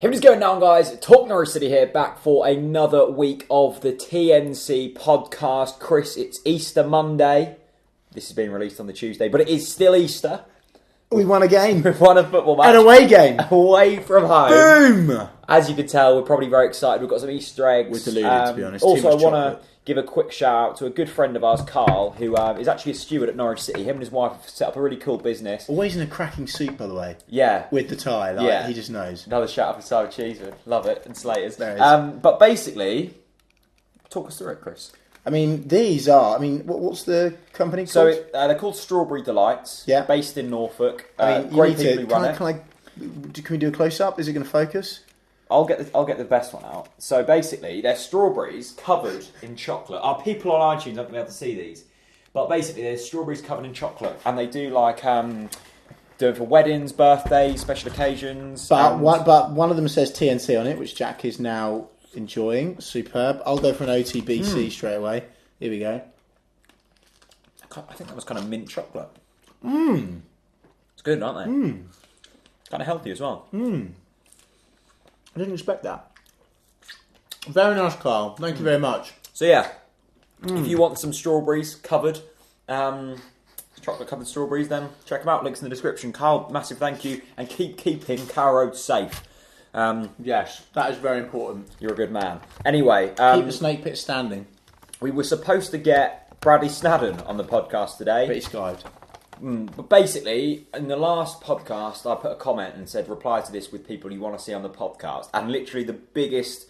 Who's going down, guys? TalkNorwichCity here, back for another week of the TNC podcast. Chris, it's Easter Monday. This is being released on the Tuesday, but it is still Easter. We won a game. We've won a football match. An away game. Away from home. Boom! As you can tell, we're probably very excited. We've got some Easter eggs. We're deluded, to be honest. Also, I want to give a quick shout out to a good friend of ours, Carl, who is actually a steward at Norwich City. Him and his wife have set up a really cool business. Always in a cracking suit, by the way. Yeah. With the tie. He just knows. Another shout out for Simon Cheeseman. Love it. And Slaters. There it is. But basically, talk us through it, Chris. I mean, these are... what's the company called? So they're called Strawberry Delights. Yeah. Based in Norfolk. Great people who run it. Can we do a close-up? Is it going to focus? I'll get the best one out. So basically, they're strawberries covered in chocolate. Our people on iTunes aren't going to be able to see these. But basically, they're strawberries covered in chocolate. And they do do it for weddings, birthdays, special occasions. But one of them says TNC on it, which Jack is now enjoying. Superb. I'll go for an OTBC straight away. Here we go. I think that was kind of mint chocolate. Mmm. It's good, aren't they? Mmm. Kind of healthy as well. Mmm. I didn't expect that. Very nice, Carl. Thank you very much. So yeah, if you want some strawberries covered, chocolate covered strawberries, then check them out. Links in the description. Carl, massive thank you, and keep keeping Carrow Road safe. Yes, that is very important. You're a good man. Anyway, Keep the snake pit standing. We were supposed to get Bradley Snadden on the podcast today. But he skived. But basically, in the last podcast, I put a comment and said, reply to this with people you want to see on the podcast. And literally the biggest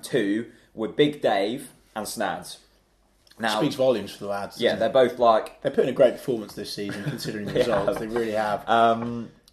two were Big Dave and Snads. Now, speaks volumes for the lads. Yeah, they're both like... They're putting a great performance this season, considering the results. They really have.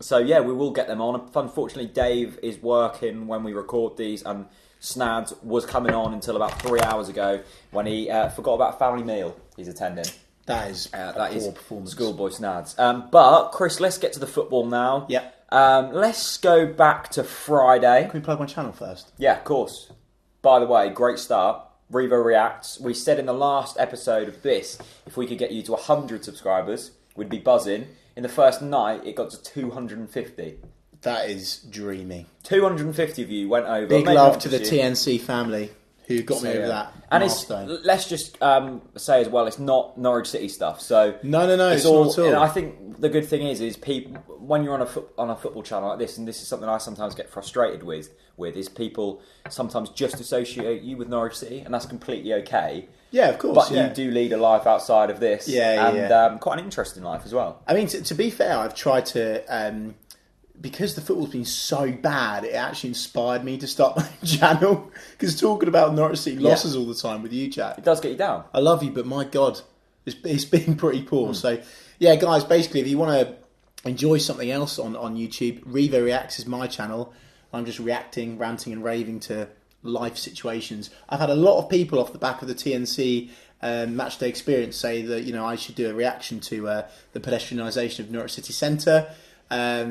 So yeah, we will get them on. Unfortunately, Dave is working when we record these, and Snads was coming on until about 3 hours ago when he forgot about a family meal he's attending. That is poor performance. Schoolboy Snads. But, Chris, let's get to the football now. Yeah. Let's go back to Friday. Can we plug my channel first? Yeah, of course. By the way, great start. Revo Reacts. We said in the last episode of this, if we could get you to 100 subscribers, we'd be buzzing. In the first night, it got to 250. That is dreamy. 250 of you went over. Big love to the TNC family who got me over that milestone. Let's just say as well, it's not Norwich City stuff. So no, it's all, not at all. And I think the good thing is people when you're on a football channel like this, and this is something I sometimes get frustrated with is people sometimes just associate you with Norwich City, and that's completely okay. Yeah, of course. But you do lead a life outside of this, and quite an interesting life as well. I mean, to be fair, I've tried to. Because the football's been so bad, it actually inspired me to start my channel. Because talking about Norwich City losses all the time with you, Jack, it does get you down. I love you, but my God, it's been pretty poor. So, yeah, guys, basically, if you want to enjoy something else on YouTube, Revo Reacts is my channel. I'm just reacting, ranting and raving to life situations. I've had a lot of people off the back of the TNC matchday experience say that I should do a reaction to the pedestrianisation of Norwich City Centre. I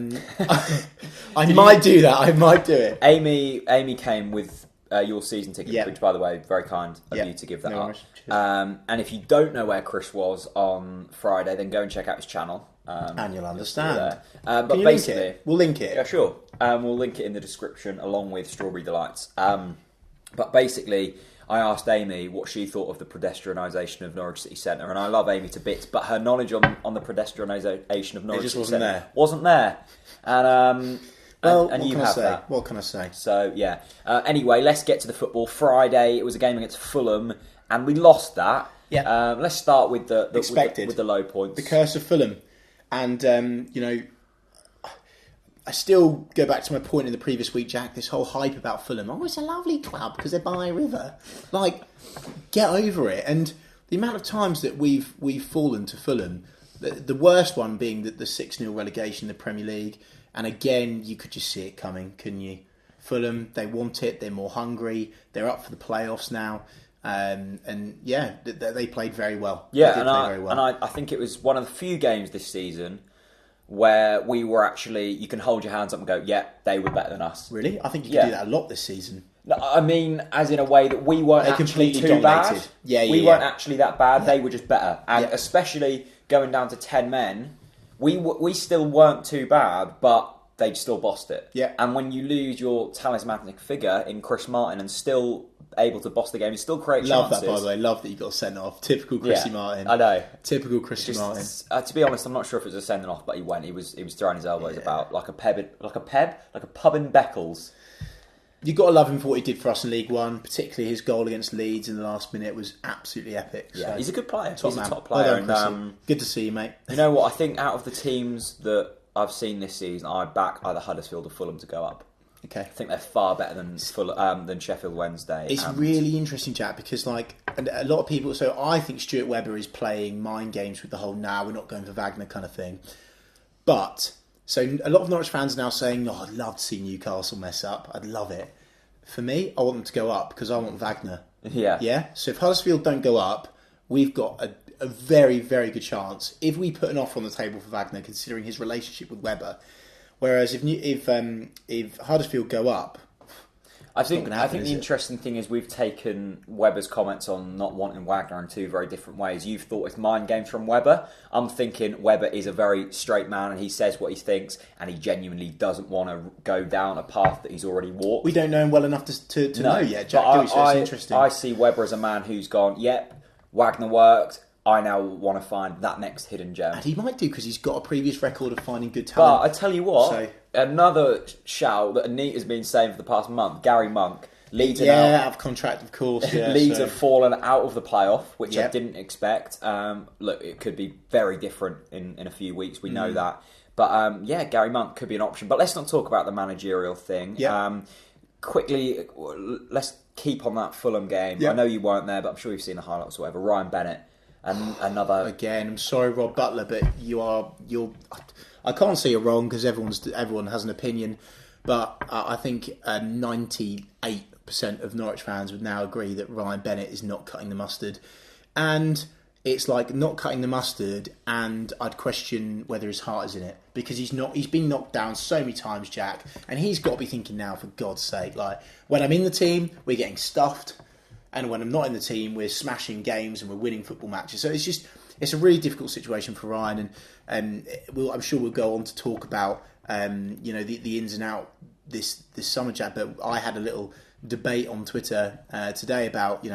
might do that. I might do it. Amy came with your season ticket, which, by the way, very kind of you to give that up. And if you don't know where Chris was on Friday, then go and check out his channel. And you'll understand. But basically, we'll link it. Yeah, sure. We'll link it in the description along with Strawberry Delights. But basically, I asked Amy what she thought of the pedestrianisation of Norwich City Centre, and I love Amy to bits, but her knowledge on the pedestrianisation of Norwich City Centre wasn't there. And you have that. What can I say? So yeah. Anyway, let's get to the football. Friday, it was a game against Fulham, and we lost that. Yeah. Let's start with the expected with the low points. The curse of Fulham, and I still go back to my point in the previous week, Jack, this whole hype about Fulham. Oh, it's a lovely club because they're by a river. Like, get over it. And the amount of times that we've fallen to Fulham, the worst one being the 6-0 relegation in the Premier League. And again, you could just see it coming, couldn't you? Fulham, they want it. They're more hungry. They're up for the playoffs now. And yeah, they played very well. Yeah, and I think it was one of the few games this season where we were actually, you can hold your hands up and go, yeah, they were better than us. Really? I think you can do that a lot this season. No, I mean, as in a way that we weren't actually too bad. We weren't actually that bad. They were just better. And especially going down to 10 men, we still weren't too bad, but they still bossed it. Yeah. And when you lose your talismanic figure in Chris Martin and still able to boss the game, you still create Love chances. that, by the way. Love that you got sent off. Typical Chrissy Martin. I know. Typical Chrissy Martin. To be honest, I'm not sure if it was a sending off, but he went. He was throwing his elbows about like a pub in Beccles. You've got to love him for what he did for us in League One, particularly his goal against Leeds in the last minute was absolutely epic. Yeah, he's a good player. Top He's man. a top player. Well done, good to see you, mate. You know what? I think out of the teams that I've seen this season, I back either Huddersfield or Fulham to go up. Okay. I think they're far better than Sheffield Wednesday. It's really interesting, Jack, because like a lot of people. So I think Stuart Webber is playing mind games with the whole "now we're not going for Wagner" kind of thing. But so a lot of Norwich fans are now saying, "No, I'd love to see Newcastle mess up. I'd love it." For me, I want them to go up because I want Wagner. Yeah. Yeah. So if Huddersfield don't go up, we've got a very, very good chance if we put an offer on the table for Wagner, considering his relationship with Webber. Whereas if Huddersfield go up, I think the interesting thing is we've taken Webber's comments on not wanting Wagner in two very different ways. You've thought it's mind games from Webber. I'm thinking Webber is a very straight man and he says what he thinks and he genuinely doesn't want to go down a path that he's already walked. We don't know him well enough to know yet, Jack, do we? So it's interesting. I see Webber as a man who's gone, yep, Wagner worked. I now want to find that next hidden gem. And he might do because he's got a previous record of finding good talent. But I tell you what, another shout that Anita's been saying for the past month, Gary Monk, Leeds out of contract, of course. Yeah, Leeds have fallen out of the playoff, which I didn't expect. Look, it could be very different in a few weeks. We know that. But Gary Monk could be an option. But let's not talk about the managerial thing. Yeah. Quickly, let's keep on that Fulham game. I know you weren't there, but I'm sure you've seen the highlights or whatever. Ryan Bennett. And another again. I'm sorry, Rob Butler, but you're. I can't say you're wrong because everyone has an opinion, but I think 98% of Norwich fans would now agree that Ryan Bennett is not cutting the mustard, and it's like not cutting the mustard. And I'd question whether his heart is in it because he's not. He's been knocked down so many times, Jack, and he's got to be thinking now, for God's sake, like when I'm in the team, we're getting stuffed. And when I'm not in the team, we're smashing games and we're winning football matches. So it's a really difficult situation for Ryan. And I'm sure we'll go on to talk about the ins and outs this summer, Jack. But I had a little debate on Twitter today about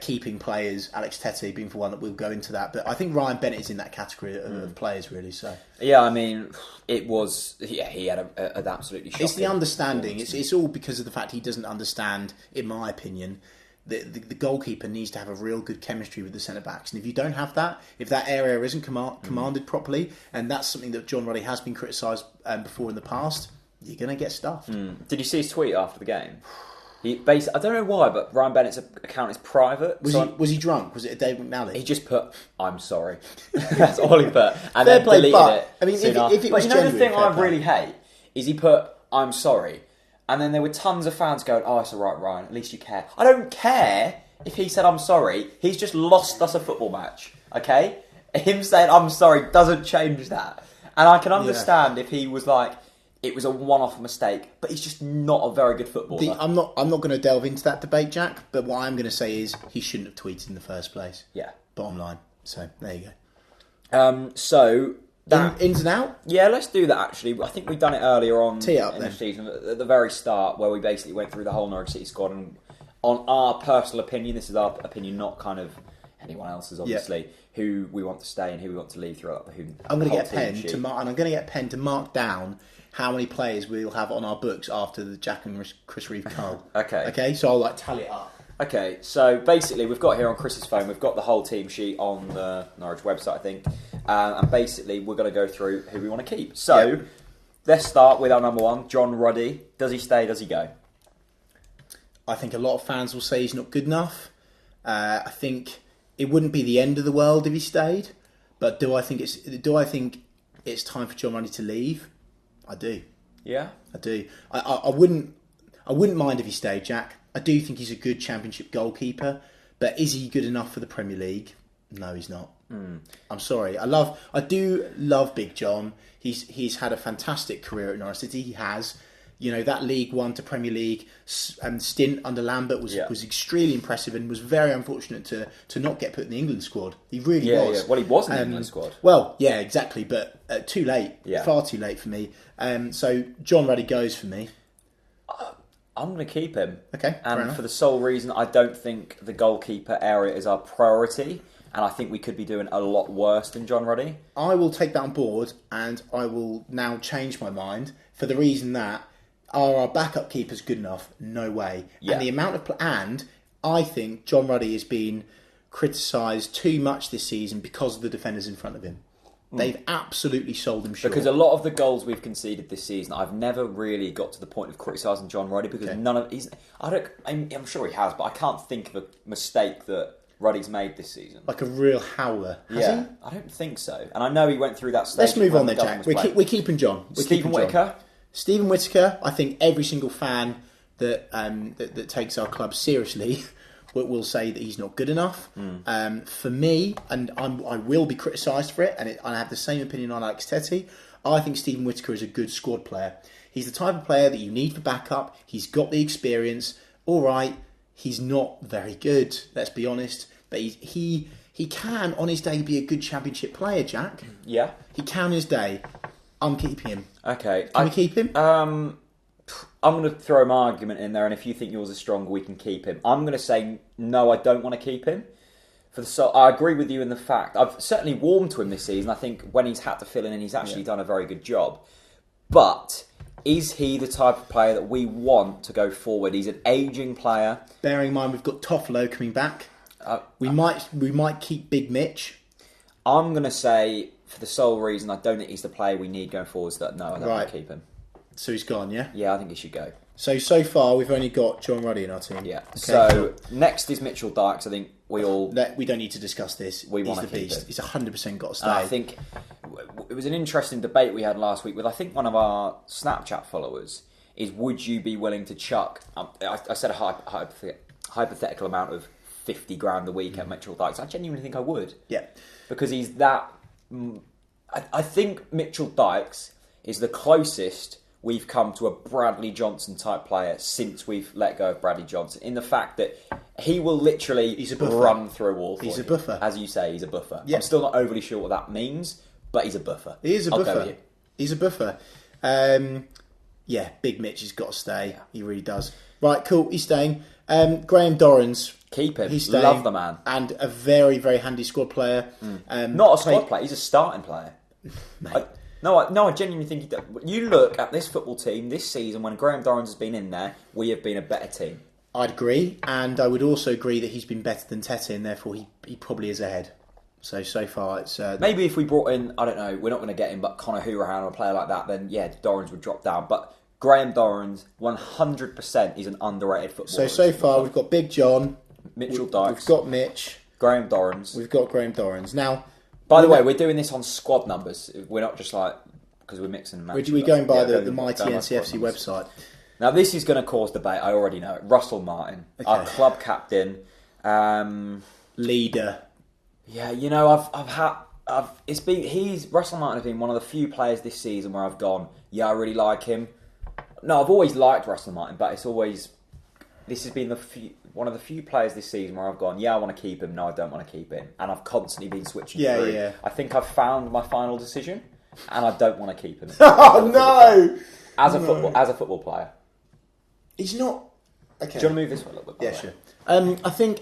keeping players. Alex Tete being for one, that we'll go into that. But I think Ryan Bennett is in that category of players, really. So yeah, I mean, it was he had an absolutely shocking. It's the understanding. It's all because of the fact he doesn't understand, in my opinion. The goalkeeper needs to have a real good chemistry with the centre-backs. And if you don't have that, if that area isn't commanded properly, and that's something that John Ruddy has been criticised before in the past, you're going to get stuffed. Did you see his tweet after the game? I don't know why, but Ryan Bennett's account is private. Was he drunk? Was it a Dave McNally? He just put, "I'm sorry." That's all he put. And fair then play, deleted but, it. I mean, if it was the thing I play. really hate is he put, "I'm sorry." And then there were tons of fans going, "Oh, it's all right, Ryan. At least you care." I don't care if he said I'm sorry. He's just lost us a football match. Okay, him saying I'm sorry doesn't change that. And I can understand if he was like, it was a one-off mistake, but he's just not a very good footballer. I'm not going to delve into that debate, Jack. But what I'm going to say is he shouldn't have tweeted in the first place. Yeah, bottom line. So there you go. Ins and out? Yeah, let's do that actually. I think we've done it earlier on in the season, at the very start, where we basically went through the whole Norwich City squad. And on our personal opinion, this is our opinion, not kind of anyone else's, obviously, who we want to stay and who we want to leave throughout the I'm going to get a pen to mark down how many players we'll have on our books after the Jack and Chris Reeve Carl. Okay, so I'll tally it up. Okay, so basically we've got here on Chris's phone, we've got the whole team sheet on the Norwich website, I think. And basically we're going to go through who we want to keep. So let's start with our number one, John Ruddy. Does he stay, does he go? I think a lot of fans will say he's not good enough. I think it wouldn't be the end of the world if he stayed. But do I think it's time for John Ruddy to leave? I do. Yeah? I do. I wouldn't mind if he stayed, Jack. I do think he's a good Championship goalkeeper, but is he good enough for the Premier League? No, he's not. I'm sorry. I do love Big John. He's had a fantastic career at Norwich City. He has, that League One to Premier League stint under Lambert was extremely impressive and was very unfortunate to not get put in the England squad. He really was. Yeah. Well, he was in the England squad. Well, yeah, exactly, but too late. Yeah. Far too late for me. So John Ruddy goes for me. I'm going to keep him. Okay, fair and enough. for the sole reason I don't think the goalkeeper area is our priority, and I think we could be doing a lot worse than John Ruddy. I will take that on board, and I will now change my mind for the reason that are our backup keepers good enough? No way. Yeah. And the amount of and I think John Ruddy has been criticised too much this season because of the defenders in front of him. They've absolutely sold him short. Because a lot of the goals we've conceded this season, I've never really got to the point of criticising John Ruddy because none of I'm sure he has, but I can't think of a mistake that Ruddy's made this season. Like a real howler, has he? I don't think so. And I know he went through that stage. Let's move on then, Jack. We're keeping John. Stephen Whittaker. Stephen Whittaker, I think every single fan that takes our club seriously will say that he's not good enough. For me, and I will be criticised for it, and I have the same opinion on Alex Tettey, I think Stephen Whittaker is a good squad player. He's the type of player that you need for backup. He's got the experience. All right, he's not very good, let's be honest, but he can, on his day, be a good championship player, Jack. Yeah. He can on his day. I'm keeping him. Okay. Can we keep him? I'm going to throw my argument in there, and if you think yours is stronger, we can keep him. I'm going to say, no, I don't want to keep him. I agree with you in the fact, I've certainly warmed to him this season. I think when he's had to fill in, he's actually done a very good job. But is he the type of player that we want to go forward? He's an ageing player. Bearing in mind we've got Toffolo coming back. We might keep Big Mitch. I'm going to say, for the sole reason I don't think he's the player we need going forward, that no, I don't want to keep him. So he's gone, yeah? Yeah, I think he should go. So far we've only got John Ruddy in our team. Yeah. Okay, so next is Mitchell Dykes. I think we don't need to discuss this. He's the beast. Him. He's 100% got to stay. And I think it was an interesting debate we had last week with, I think, one of our Snapchat followers, is would you be willing to chuck, I said a hypothetical amount of 50 grand a week at Mitchell Dykes. I genuinely think I would. Yeah. Because he's that... I think Mitchell Dykes is the closest we've come to a Bradley Johnson type player since we've let go of Bradley Johnson, in the fact that he will literally run through a wall for He's you. A buffer. As you say, he's a buffer. Yeah. I'm still not overly sure what that means, but he's a buffer. He is a I'll buffer. go with you. He's a buffer. Yeah, Big Mitch has got to stay. Yeah. He really does. Right, cool. He's staying. Graham Dorrans. Keep him. He's staying. Love the man. And a very, very handy squad player. Not a squad player. He's a starting player. I genuinely think he does. You look at this football team this season, when Graham Dorrans has been in there, we have been a better team. I'd agree, and I would also agree that he's been better than Tettey, and therefore he probably is ahead. So far it's... Maybe if we brought in, I don't know, we're not going to get him, but Conor Hourihane or a player like that, then yeah, Dorrans would drop down. But Graham Dorrans, 100% is an underrated footballer. So far we've got Big John, Mitchell Dykes, we've got Mitch, Graham Dorrans. We've got Graham Dorrans. Now... By the way, we're doing this on squad numbers. We're not just like, because we're mixing and matching. We're going by the mighty NCFC website. Now, this is going to cause debate. I already know it. Russell Martin, our club captain, leader. Yeah, Russell Martin has been one of the few players this season where I've gone, yeah, I really like him. No, I've always liked Russell Martin, but this has been one of the few players this season where I've gone, yeah, I want to keep him, no, I don't want to keep him. And I've constantly been switching through. Yeah. I think I've found my final decision, and I don't want to keep him. Oh, no! As a football player. He's not... Okay. Do you want to move this one a little bit? Yeah, sure. I think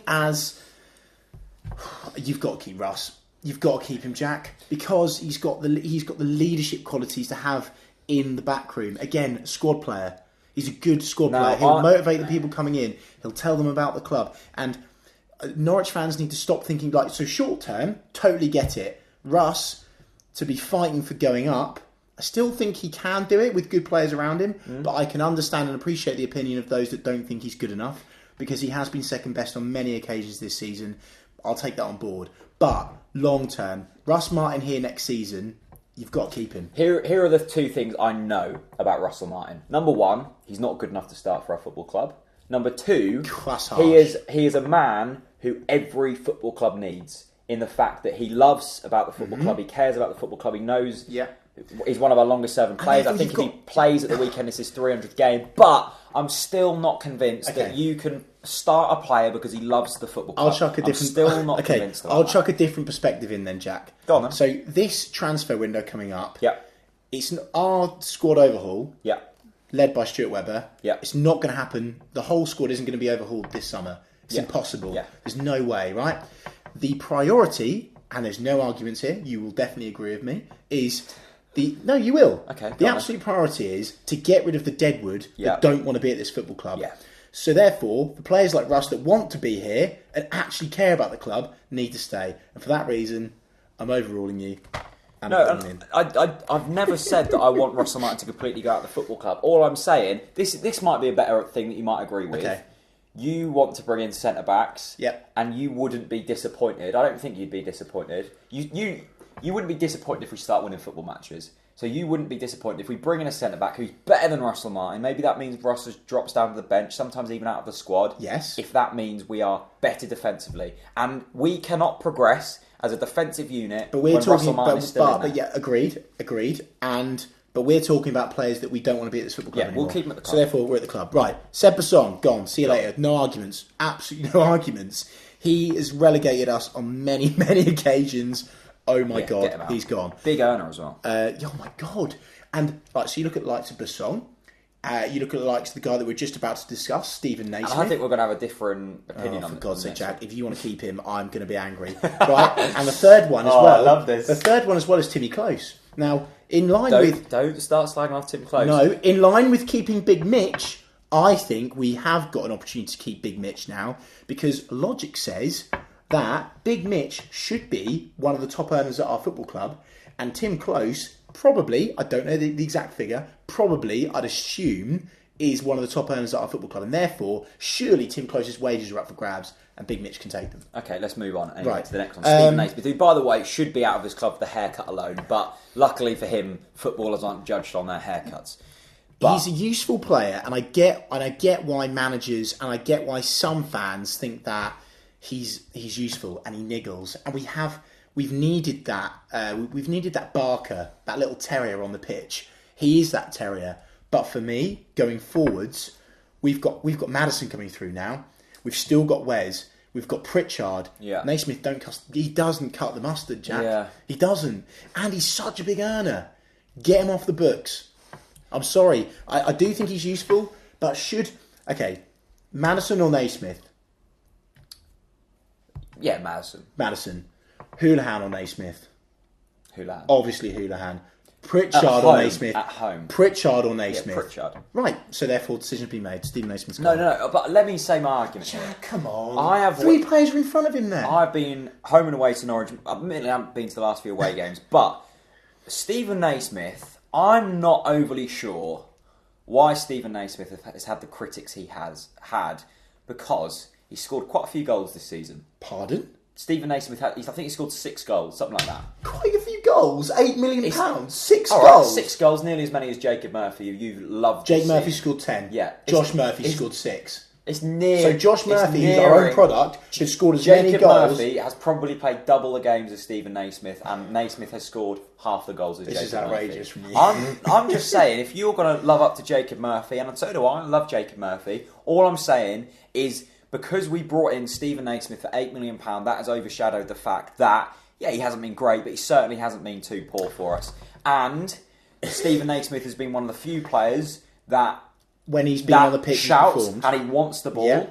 you've got to keep Russ. You've got to keep him, Jack, because he's got the leadership qualities to have in the back room. Again, squad player. He's a good squad player. He'll motivate the people coming in. He'll tell them about the club. And Norwich fans need to stop thinking so short term, totally get it. Russ, to be fighting for going up, I still think he can do it with good players around him, but I can understand and appreciate the opinion of those that don't think he's good enough, because he has been second best on many occasions this season. I'll take that on board. But long term, Russ Martin here next season, you've got to keep him. Here are the two things I know about Russell Martin. Number one, he's not good enough to start for our football club. Number two, he is a man who every football club needs, in the fact that he loves about the football club, he cares about the football club, he knows He's one of our longest serving players. I think if he plays at the weekend, this is his 300th game. But I'm still not convinced that you can start a player because he loves the football club. I'll chuck a different. Still not convinced. I'll chuck a different perspective in then, Jack. Go on then. So this transfer window coming up. Yeah. It's our squad overhaul. Yeah. Led by Stuart Webber. Yeah. It's not going to happen. The whole squad isn't going to be overhauled this summer. It's impossible. Yeah. There's no way, right? The priority, and there's no arguments here, you will definitely agree with me, is no, you will. Okay. The absolute priority is to get rid of the deadwood that don't want to be at this football club. Yeah. So therefore, the players like Russ that want to be here and actually care about the club need to stay. And for that reason, I'm overruling you. I've never said that I want Russell Martin to completely go out of the football club. All I'm saying, this might be a better thing that you might agree with. Okay. You want to bring in centre-backs, Yep. and you wouldn't be disappointed. I don't think you'd be disappointed. You wouldn't be disappointed if we start winning football matches. So you wouldn't be disappointed if we bring in a centre-back who's better than Russell Martin. Maybe that means Russell drops down to the bench, sometimes even out of the squad. Yes. If that means we are better defensively. And we cannot progress as a defensive unit but we're when talking, Russell Martin is still in there. But yeah, agreed. But we're talking about players that we don't want to be at this football club anymore. We'll keep them at the club. So therefore, we're at the club. Right. Seb Basson, gone. See you later. No arguments. Absolutely no arguments. He has relegated us on many, many occasions. Oh my God, he's gone. Big earner as well. Oh my God. And right, so you look at the likes of Basson. You look at the likes of the guy that we're just about to discuss, Stephen Naismith. And I think we're going to have a different opinion on for this. For God's sake, Jack, if you want to keep him, I'm going to be angry. Right? And the third one as well. I love this. The third one as well is Timmy Close. Now, in line don't start slagging off Tim Close. No, in line with keeping Big Mitch, I think we have got an opportunity to keep Big Mitch now because logic says that Big Mitch should be one of the top earners at our football club, and Tim Close probably, I don't know the exact figure, probably I'd assume is one of the top earners at our football club, and therefore surely Tim Close's wages are up for grabs and Big Mitch can take them. Okay, let's move on anyway to the next one. Stephen Naismith, who, by the way, should be out of his club for the haircut alone, but luckily for him, footballers aren't judged on their haircuts. But he's a useful player, and I get why managers and I get why some fans think that he's useful and he niggles, and we've needed that. We've needed that Barker, that little terrier on the pitch. He is that terrier. But for me, going forwards, we've got Maddison coming through now. We've still got Wes. We've got Pritchard. Yeah. Naismith he doesn't cut the mustard, Jack. Yeah. He doesn't. And he's such a big earner. Get him off the books. I'm sorry. I do think he's useful, but Maddison or Naismith? Yeah, Maddison. Maddison. Houlihan or Naismith? Houlihan. Obviously Houlihan. Pritchard or Naismith? At home. Pritchard or Naismith? Yeah, Pritchard. Right, so therefore decision has been made. Stephen Naismith's No, gone. but let me say my argument here. Jack, come on. Three players are in front of him there. I've been home and away to Norwich. Admittedly, I haven't been to the last few away games, but Stephen Naismith, I'm not overly sure why Stephen Naismith has had the critics he has had, because he scored quite a few goals this season. Pardon? Stephen Naismith, I think he scored 6 goals, something like that. Quite a few goals. £8 million. 6 all goals. Right, 6 goals, nearly as many as Jacob Murphy. You love Jake Murphy scored 10. Yeah. Josh Murphy scored 6. It's near. So Josh Murphy, who's our own product, has scored as many Jacob goals. Murphy has probably played double the games as Stephen Naismith, and Naismith has scored half the goals as Jacob Murphy. This is outrageous from you. I'm just saying, if you're going to love up to Jacob Murphy, and so do I love Jacob Murphy, all I'm saying is, because we brought in Stephen Naismith for £8 million, that has overshadowed the fact that, he hasn't been great, but he certainly hasn't been too poor for us. And Stephen Naismith has been one of the few players that, when he's been on the pitch, shouts and he wants the ball. Yeah.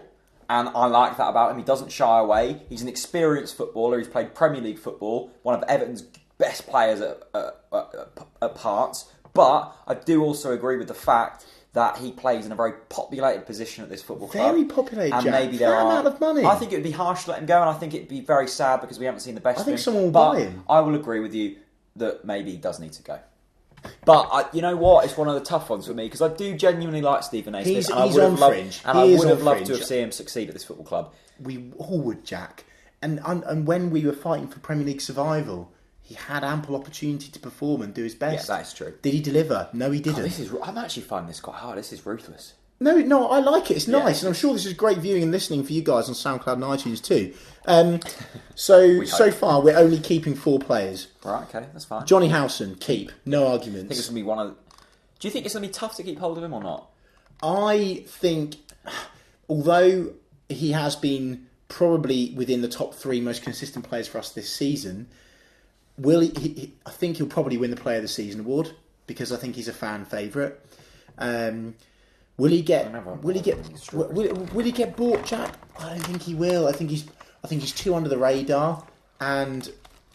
And I like that about him. He doesn't shy away. He's an experienced footballer. He's played Premier League football, one of Everton's best players at parts. But I do also agree with the fact that he plays in a very populated position at this football club. Very populated, and Jack. Maybe there are amount of money. I think it would be harsh to let him go, and I think it would be very sad because we haven't seen the best of him. I think someone will buy him. I will agree with you that maybe he does need to go. But you know what? It's one of the tough ones for me because I do genuinely like Stephen Naismith. He's on fringe. And I would have loved to have seen him succeed at this football club. We all would, Jack. And when we were fighting for Premier League survival, he had ample opportunity to perform and do his best. Yeah, that is true. Did he deliver? No, he didn't. I'm actually finding this quite hard. This is ruthless. No, I like it. It's nice, Yeah. and I'm sure this is great viewing and listening for you guys on SoundCloud and iTunes too. So far, we're only keeping 4 players. Right, okay, that's fine. Johnny Howson, keep. No arguments. I think it's going to be one of... Do you think it's going to be tough to keep hold of him or not? I think, although he has been probably within the top 3 most consistent players for us this season, I think he'll probably win the Player of the Season award because I think he's a fan favourite. Will he get bought, Jack? I don't think he will. I think he's too under the radar, and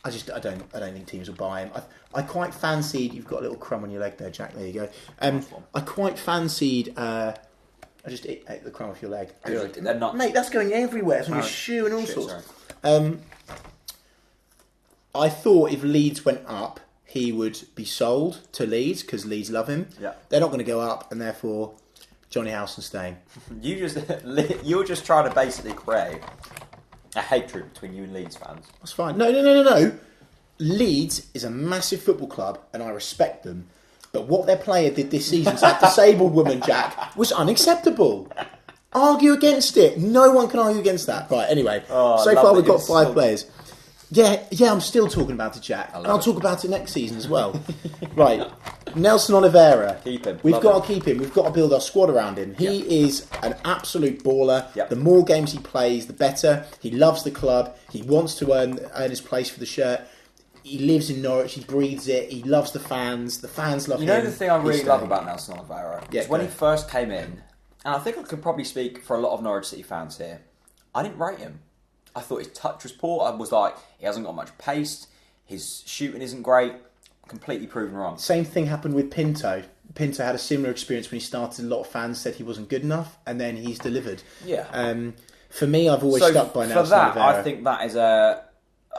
I don't think teams will buy him. I quite fancied. You've got a little crumb on your leg there, Jack. There you go. I quite fancied. I just ate the crumb off your leg. They're not... Mate, that's going everywhere. It's on your shoe and all sorts. I thought if Leeds went up, he would be sold to Leeds because Leeds love him. Yeah. They're not going to go up, and therefore Johnny Howson's staying. You're just trying to basically create a hatred between you and Leeds fans. That's fine. No. Leeds is a massive football club, and I respect them. But what their player did this season to that disabled woman, Jack, was unacceptable. Argue against it. No one can argue against that. Right, anyway. So far we've got 5 players. Yeah, I'm still talking about it, Jack. And I'll talk about it next season as well. Right, Nelson Oliveira. Keep him. We've got to keep him. We've got to build our squad around him. He is an absolute baller. Yep. The more games he plays, the better. He loves the club. He wants to earn his place for the shirt. He lives in Norwich. He breathes it. He loves the fans. The fans love him. You know the thing I really love about Nelson Oliveira? Yeah, is when he first came in, and I think I could probably speak for a lot of Norwich City fans here, I didn't rate him. I thought his touch was poor. I was like, he hasn't got much pace. His shooting isn't great. Completely proven wrong. Same thing happened with Pinto. Pinto had a similar experience when he started. A lot of fans said he wasn't good enough, and then he's delivered. Yeah. For me, I've always stuck by Nelson Oliveira. Oliveira. I think that is a...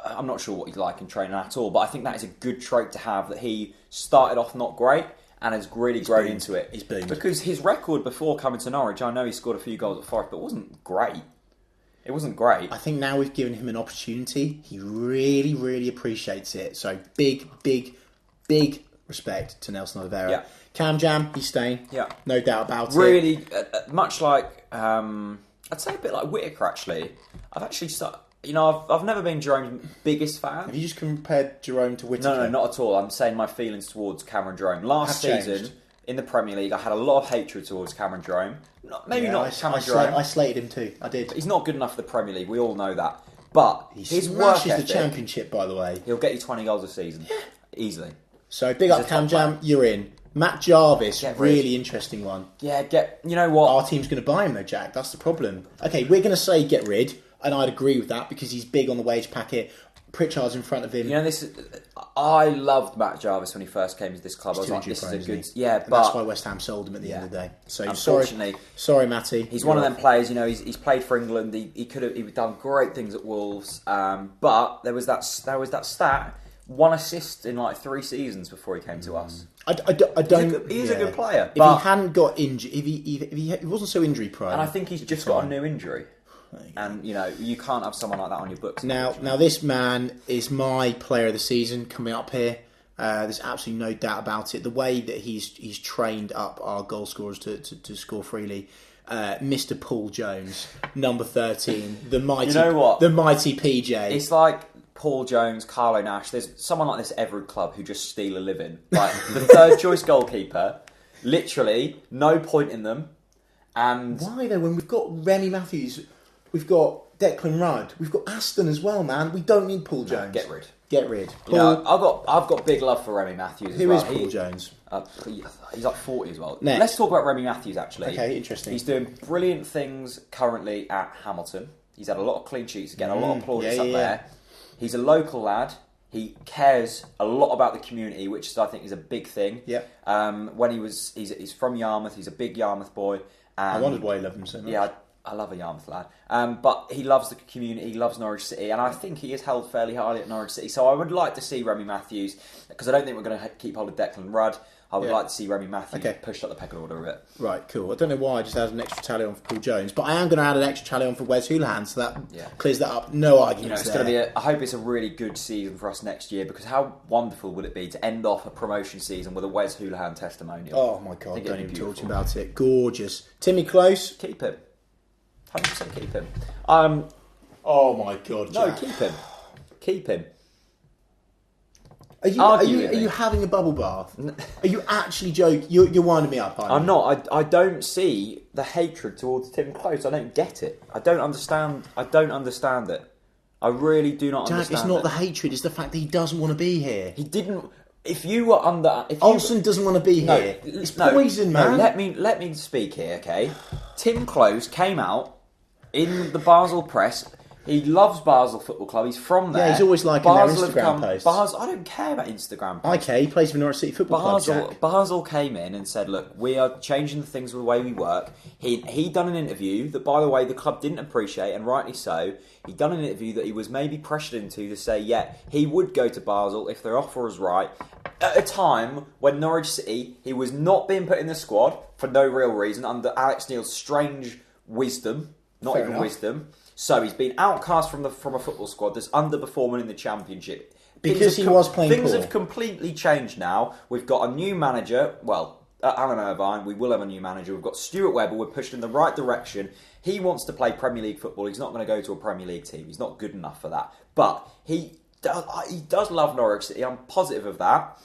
I'm not sure what he's like in training at all, but I think that is a good trait to have, that he started off not great and has really grown into it. He's boomed. Because his record before coming to Norwich, I know he scored a few goals at Forest, but it wasn't great. It wasn't great. I think now we've given him an opportunity. He really, really appreciates it. So big respect to Nelson Oliveira. Yeah. Cam Jam, he's staying. Yeah. No doubt about it. Really, much like, I'd say a bit like Whittaker, actually. I've actually started... I've never been Jerome's biggest fan. Have you just compared Jerome to Whittaker? No, not at all. I'm saying my feelings towards Cameron Jerome. Last season, in the Premier League, I had a lot of hatred towards Cameron Jerome. Maybe not Cameron Jerome. I slated him too. I did. He's not good enough for the Premier League. We all know that. But his work smashes ethic, the Championship, by the way. He'll get you 20 goals a season. Easily. So big up Cam Jam, you're in. Matt Jarvis, Get really rid. interesting one. Yeah, you know what? Our team's going to buy him though, Jack. That's the problem. Okay, we're going to say get rid, and I'd agree with that because he's big on the wage packet. Pritchard's in front of him. I loved Matt Jarvis when he first came to this club. I was like, this is a good... Yeah, but... that's why West Ham sold him at the end of the day. So unfortunately... Sorry, Matty. He's one of them players, he's played for England. He'd done great things at Wolves. But there was that stat... 1 assist in like 3 seasons before he came to us. I don't... He's a good player. If he hadn't got injured... If he wasn't so injury prone... And I think he's just got a new injury. And, you can't have someone like that on your books. Now this man is my player of the season coming up here. There's absolutely no doubt about it. The way that he's trained up our goal scorers to score freely. Mr. Paul Jones, number 13. The mighty... You know what? The mighty PJ. It's like... Paul Jones, Carlo Nash. There's someone like this every club who just steal a living. Like the third choice goalkeeper, literally no point in them. And why though? When we've got Remy Matthews, we've got Declan Rudd, we've got Aston as well, man. We don't need Paul Jones. Get rid. Paul, I've got big love for Remy Matthews. Who is Paul Jones? He's like 40 as well. Next. Let's talk about Remy Matthews actually. Okay, interesting. He's doing brilliant things currently at Hamilton. He's had a lot of clean sheets again, a lot of plaudits up there. He's a local lad. He cares a lot about the community, which I think is a big thing. Yeah. When he's from Yarmouth, he's a big Yarmouth boy. I wondered why he loved him so much. Yeah, I love a Yarmouth lad. But he loves the community, he loves Norwich City, and I think he is held fairly highly at Norwich City. So I would like to see Remy Matthews, because I don't think we're going to keep hold of Declan Rudd. I would like to see Remy Matthews pushed up the pecking order a bit. Right, cool. I don't know why I just added an extra tally on for Paul Jones, but I am going to add an extra tally on for Wes Houlihan, so that clears that up. No arguments it's going to be I hope it's a really good season for us next year, because how wonderful would it be to end off a promotion season with a Wes Houlihan testimonial? Oh my God, don't even talk to me about it. Gorgeous. Timmy Close? Keep him. 100% keep him. Oh my God, Jack. No, keep him. Keep him. Are you having a bubble bath? Are you actually joking? You're winding me up, aren't you? I'm not. I don't see the hatred towards Tim Close. I don't get it. I don't understand it. I really do not understand it. Jack, it's not the hatred, it's the fact that he doesn't want to be here. He didn't... If you were under... Olsen doesn't want to be here. It's poison, man. Let me speak here, okay? Tim Close came out in the Basel press... He loves Basel Football Club. He's from there. Yeah, he's always liking their Instagram posts. I don't care about Instagram posts. Okay, he plays for Norwich City Football Club, Jack. Basel came in and said, look, we are changing the things with the way we work. He done an interview that, by the way, the club didn't appreciate, and rightly so. He'd done an interview that he was maybe pressured into to say, he would go to Basel if their offer was right. At a time when Norwich City, he was not being put in the squad for no real reason, under Alex Neil's strange wisdom. Not even wisdom. So he's been outcast from a football squad that's underperforming in the Championship. Because he was playing Things poor. have completely changed now. We've got a new manager. Well, Alan Irvine, we will have a new manager. We've got Stuart Webber. We're pushed in the right direction. He wants to play Premier League football. He's not going to go to a Premier League team. He's not good enough for that. But he does love Norwich City. I'm positive of that.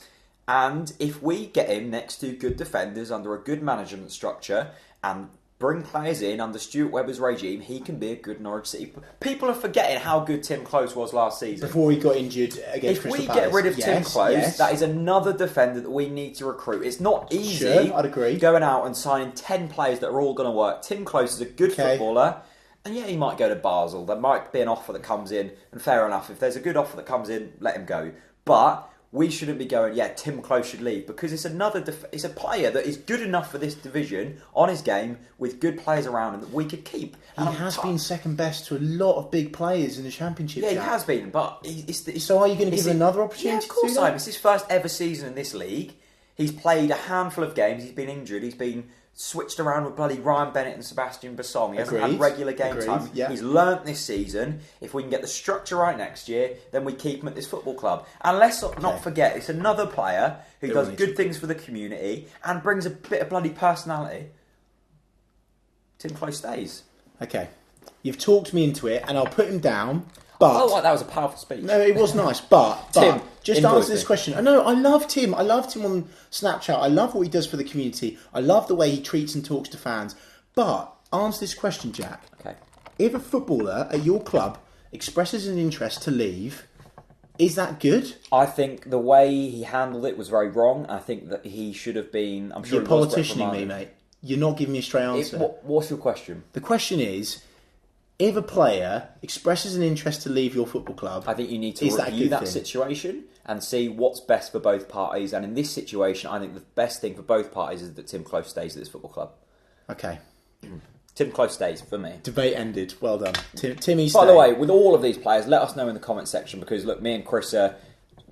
And if we get him next to good defenders under a good management structure and bring players in under Stuart Webber's regime, he can be a good Norwich City. People are forgetting how good Tim Close was last season. Before he got injured against Crystal Palace. If we get rid of Tim Close, that is another defender that we need to recruit. It's not easy I'd agree. Going out and signing 10 players that are all going to work. Tim Close is a good footballer. And he might go to Basel. There might be an offer that comes in. And fair enough, if there's a good offer that comes in, let him go. But we shouldn't be going, Tim Close should leave, because it's it's a player that is good enough for this division on his game with good players around him that we could keep. He has been second best to a lot of big players in the Championship. Yeah, Jack. He has been, but so are you going to give him another opportunity? Yeah, of course I am. It's his first ever season in this league. He's played a handful of games. He's been injured. He's been switched around with bloody Ryan Bennett and Sebastian Bassong. He hasn't had regular game time. Yeah. He's learnt this season. If we can get the structure right next year, then we keep him at this football club. And let's not forget, it's another player who does good things for the community and brings a bit of bloody personality. Tim Close stays. Okay. You've talked me into it, and I'll put him down. But I felt like that was a powerful speech. No, it was nice. But Tim, just answer this question. I know, I love Tim. I love Tim on Snapchat. I love what he does for the community. I love the way he treats and talks to fans. But answer this question, Jack. Okay. If a footballer at your club expresses an interest to leave, is that good? I think the way he handled it was very wrong. I think that he should have been... I'm sure you're politicianing me, mate. You're not giving me a straight answer. What's your question? The question is... If a player expresses an interest to leave your football club, I think you need to review that situation and see what's best for both parties. And in this situation, I think the best thing for both parties is that Tim Close stays at this football club. Okay. Tim Close stays for me. Debate ended. Well done. Timmy, by the way, with all of these players, let us know in the comment section, because look, me and Chris are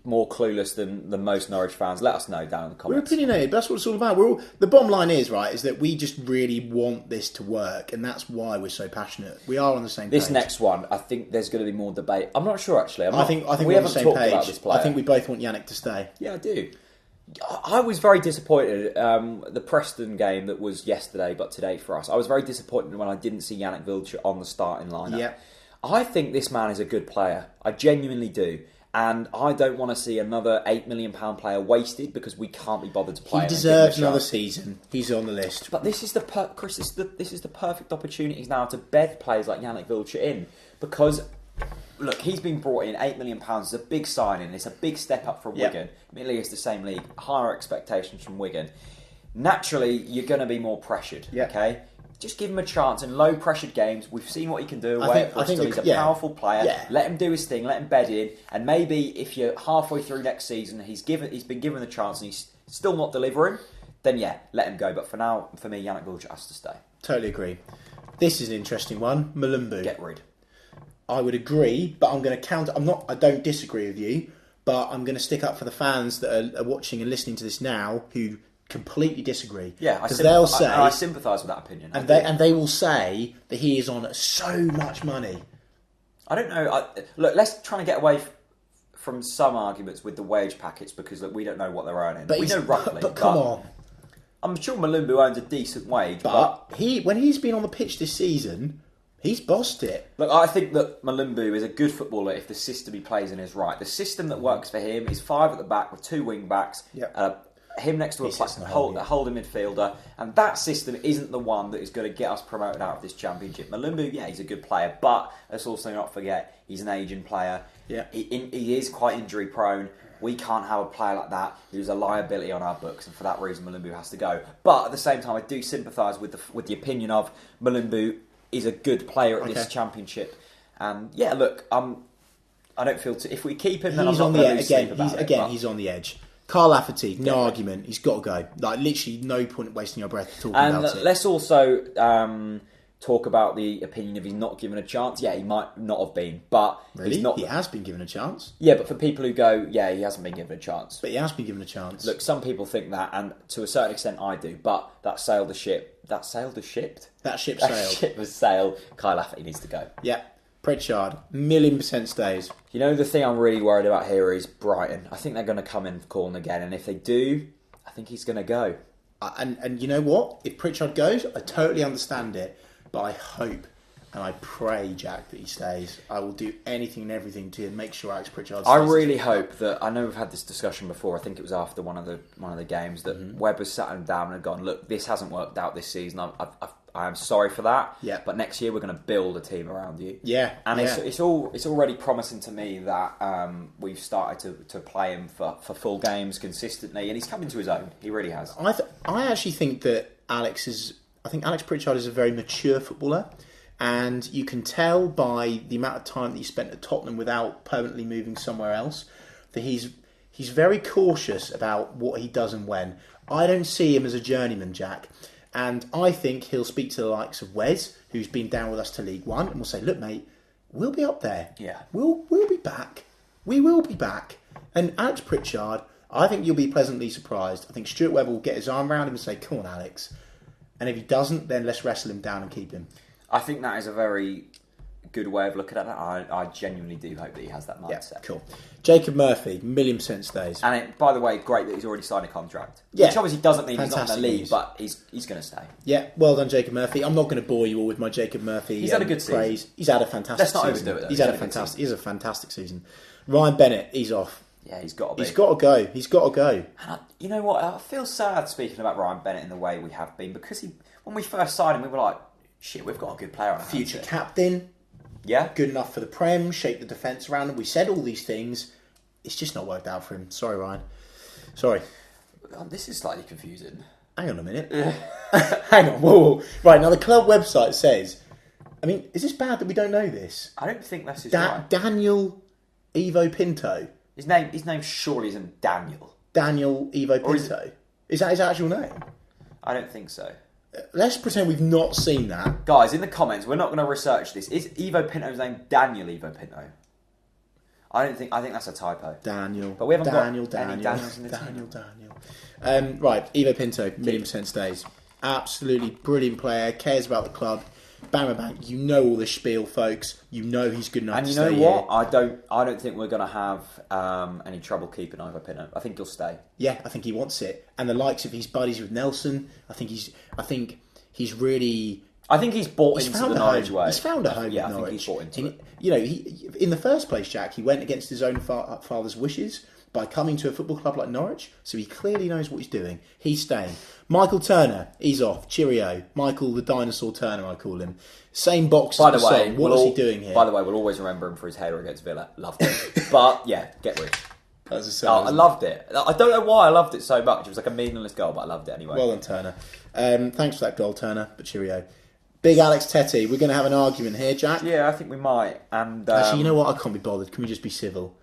more clueless than most Norwich fans. Let us know down in the comments. We're opinionated. That's what it's all about. The bottom line is, right, is that we just really want this to work, and that's why we're so passionate. We are on the same page. This next one, I think there's going to be more debate. I'm not sure, actually. I think we haven't talked about this player. I think we both want Yannick to stay. Yeah, I do. I was very disappointed. The Preston game that was yesterday, but today for us, I was very disappointed when I didn't see Yannick Wiltshire on the starting lineup. Yeah. I think this man is a good player. I genuinely do. And I don't want to see another £8 million player wasted because we can't be bothered to play him. He deserves another season. He's on the list. But this is the this is the perfect opportunities now to bed players like Yannick Wiltshire in, because look, he's been brought in £8 million. It's a big signing. It's a big step up from Wigan. Admittedly, it's the same league. Higher expectations from Wigan. Naturally, you're going to be more pressured. Okay. Just give him a chance in low-pressured games. We've seen what he can do away at Bristol. He's a powerful player. Yeah. Let him do his thing. Let him bed in. And maybe if you're halfway through next season, he's been given the chance and he's still not delivering, then let him go. But for now, for me, Yannick Wiltshire has to stay. Totally agree. This is an interesting one. Malumbu. Get rid. I would agree, but I'm going to counter. I don't disagree with you, but I'm going to stick up for the fans that are watching and listening to this now who completely disagree. Yeah, because they'll say I sympathise with that opinion, and they will say that he is on so much money. I don't know. Look, let's try and get away from some arguments with the wage packets because we don't know what they're earning. But we know roughly. But come on. I'm sure Malumbu earns a decent wage, but when he's been on the pitch this season, he's bossed it. Look, I think that Malumbu is a good footballer if the system he plays in is right. The system that works for him is 5 at the back with 2 wing backs, him next to a holding midfielder, and that system isn't the one that is going to get us promoted out of this championship. Malumbu, he's a good player, but let's also not forget he's an aging player. Yeah, he is quite injury prone. We can't have a player like that who's a liability on our books, and for that reason, Malumbu has to go. But at the same time, I do sympathise with the opinion of Malumbu is a good player at this championship. And look, I don't feel if we keep him, then he's I'm not going to lose sleep about it. He's on the edge. Carl Lafferty, no argument. He's got to go. Like literally, no point wasting your breath talking about it. Let's also talk about the opinion of he's not given a chance. Yeah, he might not have been, but really? He's not. He has been given a chance. Yeah, but for people who go, he hasn't been given a chance. But he has been given a chance. Look, some people think that, and to a certain extent, I do. But that sailed the ship. That sailed the ship. That ship sailed. That ship was sailed. Kyle Lafferty needs to go. Yeah. Pritchard, 1,000,000% stays. You know, the thing I'm really worried about here is Brighton. I think they're going to come in calling again, and if they do, I think he's going to go. And you know what? If Pritchard goes, I totally understand it, but I hope and I pray, Jack, that he stays. I will do anything and everything to make sure Alex Pritchard stays. I really hope that. I know we've had this discussion before. I think it was after one of the games that Webb has sat him down and gone, "Look, this hasn't worked out this season. I am sorry for that. Yeah. But next year we're going to build a team around you. Yeah. And it's already promising to me that we've started to play him for full games consistently, and he's come into his own. He really has. I actually think that Alex Pritchard is a very mature footballer, and you can tell by the amount of time that he spent at Tottenham without permanently moving somewhere else that he's very cautious about what he does and when. I don't see him as a journeyman, Jack. And I think he'll speak to the likes of Wes, who's been down with us to League One, and we'll say, "Look, mate, we'll be up there. Yeah, we'll be back. We will be back." And Alex Pritchard, I think you'll be pleasantly surprised. I think Stuart Webber will get his arm around him and say, "Come on, Alex." And if he doesn't, then let's wrestle him down and keep him. I think that is a very good way of looking at it. I genuinely do hope that he has that mindset. Yeah, cool. Jacob Murphy, 1,000,000% stays. And by the way, great that he's already signed a contract. Yeah. Which obviously doesn't mean he's not Fantastic in the league, news. but he's going to stay. Yeah, well done, Jacob Murphy. I'm not going to bore you all with my Jacob Murphy. He's had a good praise. season. He's had a fantastic season. Let's not overdo it, though. He's a fantastic season. Ryan Bennett, he's off. Yeah, he's got to be. He's got to go. He's got to go. And you know what? I feel sad speaking about Ryan Bennett in the way we have been, because when we first signed him, we were like, shit, we've got a good player on our hands Future here. captain. Yeah. Good enough for the Prem, shape the defence around him. We said all these things. It's just not worked out for him. Sorry, Ryan. Sorry. This is slightly confusing. Hang on a minute. Hang on. Whoa. Right, now the club website says... I mean, is this bad that we don't know this? I don't think that's his right. Daniel Evo Pinto. His name surely isn't Daniel. Daniel Evo Pinto. Is that his actual name? I don't think so. Let's pretend we've not seen that. Guys, in the comments, we're not going to research this. Is Evo Pinto's name Daniel Evo Pinto? I think that's a typo. Daniel. But we haven't got Daniels in the team. Daniel. Right, Evo Pinto, 1,000,000% stays. Absolutely brilliant player, cares about the club. Bang, bang, bang. You know all this spiel, folks. You know he's good enough to stay. And you know what? I don't think we're going to have any trouble keeping Ivo Pinto. I think he'll stay. Yeah, I think he wants it. And the likes of his buddies with Nelson, I think he's really... I think he's bought into the Norwich way. He's found a home Yeah, at Norwich. I think he's bought into it. You know, in the first place, Jack, he went against his own father's wishes by coming to a football club like Norwich, so he clearly knows what he's doing. He's staying. Michael Turner, he's off. Cheerio. Michael the Dinosaur Turner, I call him. Same box as the song. What is he doing here? By the way, we'll always remember him for his header against Villa. Loved it. But, yeah, get rich. I loved it. I don't know why I loved it so much. It was like a meaningless goal, but I loved it anyway. Well done, Turner. Thanks for that goal, Turner, but cheerio. Big Alex Tetty, we're going to have an argument here, Jack. Yeah, I think we might. And actually, you know what? I can't be bothered. Can we just be civil?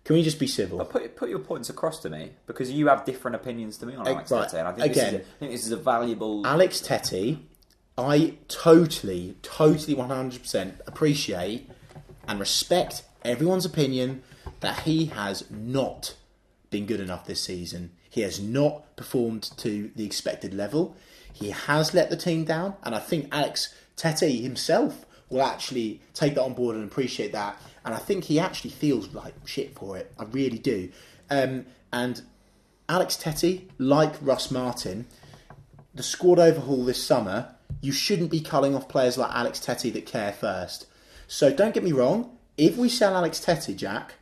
Put your points across to me, because you have different opinions to me on Alex Tetty. And I think this is a valuable... Alex Tetty, I totally 100% appreciate and respect everyone's opinion that he has not been good enough this season. He has not performed to the expected level. He has let the team down, and I think Alex Tete himself will actually take that on board and appreciate that. And I think he actually feels like shit for it. I really do. And Alex Tete, like Russ Martin, the squad overhaul this summer, you shouldn't be culling off players like Alex Tete that care first. So don't get me wrong, if we sell Alex Tete, Jack,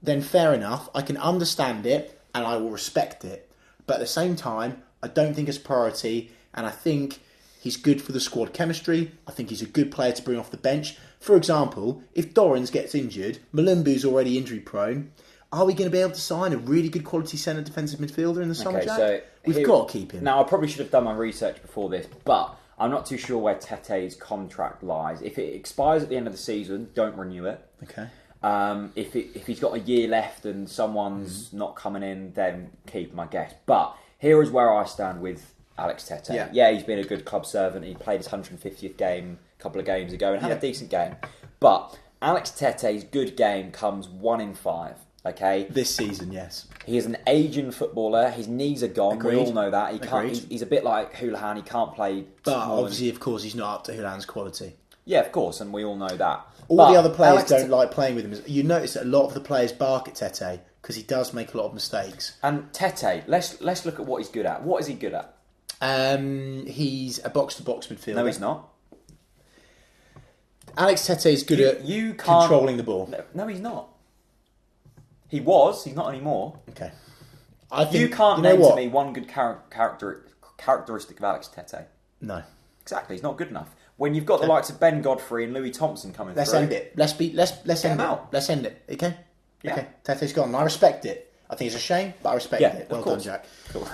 then fair enough, I can understand it and I will respect it. But at the same time, I don't think it's a priority, and I think he's good for the squad chemistry. I think he's a good player to bring off the bench. For example, if Dorrans gets injured, Malumbu's already injury prone, are we going to be able to sign a really good quality centre defensive midfielder in the summer, Jack? So we've got to keep him. Now, I probably should have done my research before this, but I'm not too sure where Tete's contract lies. If it expires at the end of the season, don't renew it. Okay. If he's got a year left and someone's not coming in, then keep him, I guess. But here is where I stand with Alex Tete. Yeah, he's been a good club servant. He played his 150th game a couple of games ago and had a decent game. But Alex Tete's good game comes 1 in 5. Okay, this season, yes. He is an aging footballer. His knees are gone. Agreed. We all know that. He can't. He's a bit like Houlihan. He can't play. But obviously, of course, he's not up to Houlihan's quality. Yeah, of course, and we all know that. All the other players don't like playing with him. You notice that a lot of the players bark at Tete because he does make a lot of mistakes. And Tete, let's look at what he's good at. What is he good at? He's a box-to-box midfielder. No, he's not. Alex Tete is good at controlling the ball. No, he's not. He was. He's not anymore. Okay. You can't name to me one good characteristic of Alex Tete. No. Exactly. He's not good enough. When you've got the likes of Ben Godfrey and Louis Thompson coming let's through... End it. Let's end it. Let's end it. Okay? Yeah. Okay. Tete's gone. I respect it. I think it's a shame, but I respect it. Well done, Jack. Cool.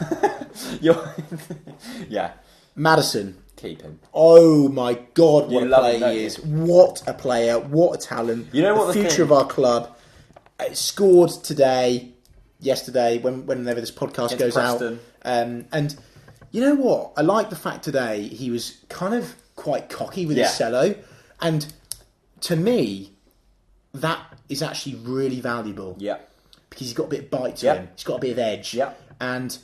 Yeah. Madison. Keep him. Oh my God, what a player he is. What a player. What a talent. You know what the future of our club. Scored yesterday, whenever this podcast goes Preston. out. And you know what? I like the fact today he was kind of quite cocky with his cello. And to me, that is actually really valuable. Yeah. Because he's got a bit of bite to him. He's got a bit of edge. Yeah. And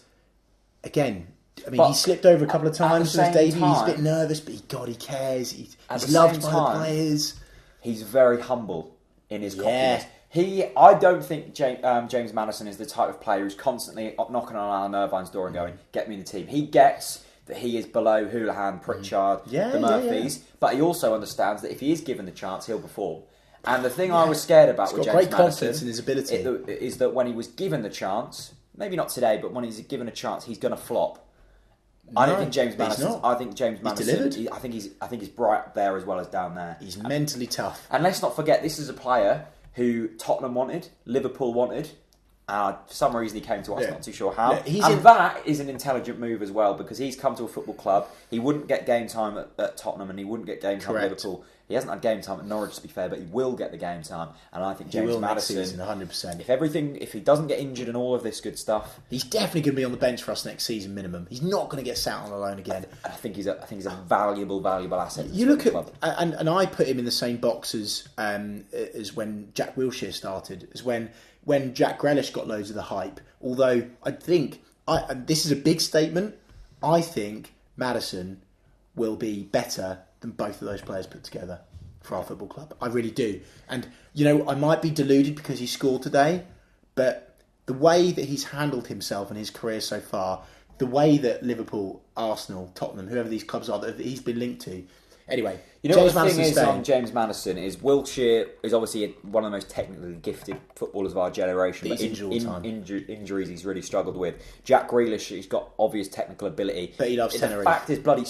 again, I mean, he slipped over a couple of times for his debut. He's a bit nervous, but he cares. He's loved by the players. He's very humble in his cockiness. I don't think James Madison is the type of player who's constantly knocking on Alan Irvine's door and going, "Get me in the team." He gets that he is below Houlihan, Pritchard, the Murphys, but he also understands that if he is given the chance, he'll perform. And the thing I was scared about with James Madison, confidence in his ability, is that when he was given the chance, maybe not today, but when he's given a chance, he's going to flop. I don't think James Madison. I think James Madison. I think he's bright there as well as down there. He's mentally tough. And let's not forget, this is a player who Tottenham wanted, Liverpool wanted. For some reason he came to us, not too sure how. That is an intelligent move as well, because he's come to a football club. He wouldn't get game time at Tottenham and he wouldn't get game time at Liverpool. He hasn't had game time at Norwich, to be fair, but he will get the game time. And I think James Madison, next season, 100%. If he doesn't get injured and all of this good stuff, he's definitely going to be on the bench for us next season minimum. He's not going to get sat on a loan again. I think he's a valuable asset. You look at and I put him in the same box as when Jack Wilshere started, as when Jack Grealish got loads of the hype. Although I think and this is a big statement. I think Madison will be better than both of those players put together for our football club. I really do. And, I might be deluded because he scored today, but the way that he's handled himself in his career so far, the way that Liverpool, Arsenal, Tottenham, whoever these clubs are that he's been linked to. Anyway, James what the thing is on James Madison is Wilshere is obviously one of the most technically gifted footballers of our generation. But he's injured all the time. Injuries he's really struggled with. Jack Grealish, he's got obvious technical ability. But he loves Tenerife. The fact is bloody...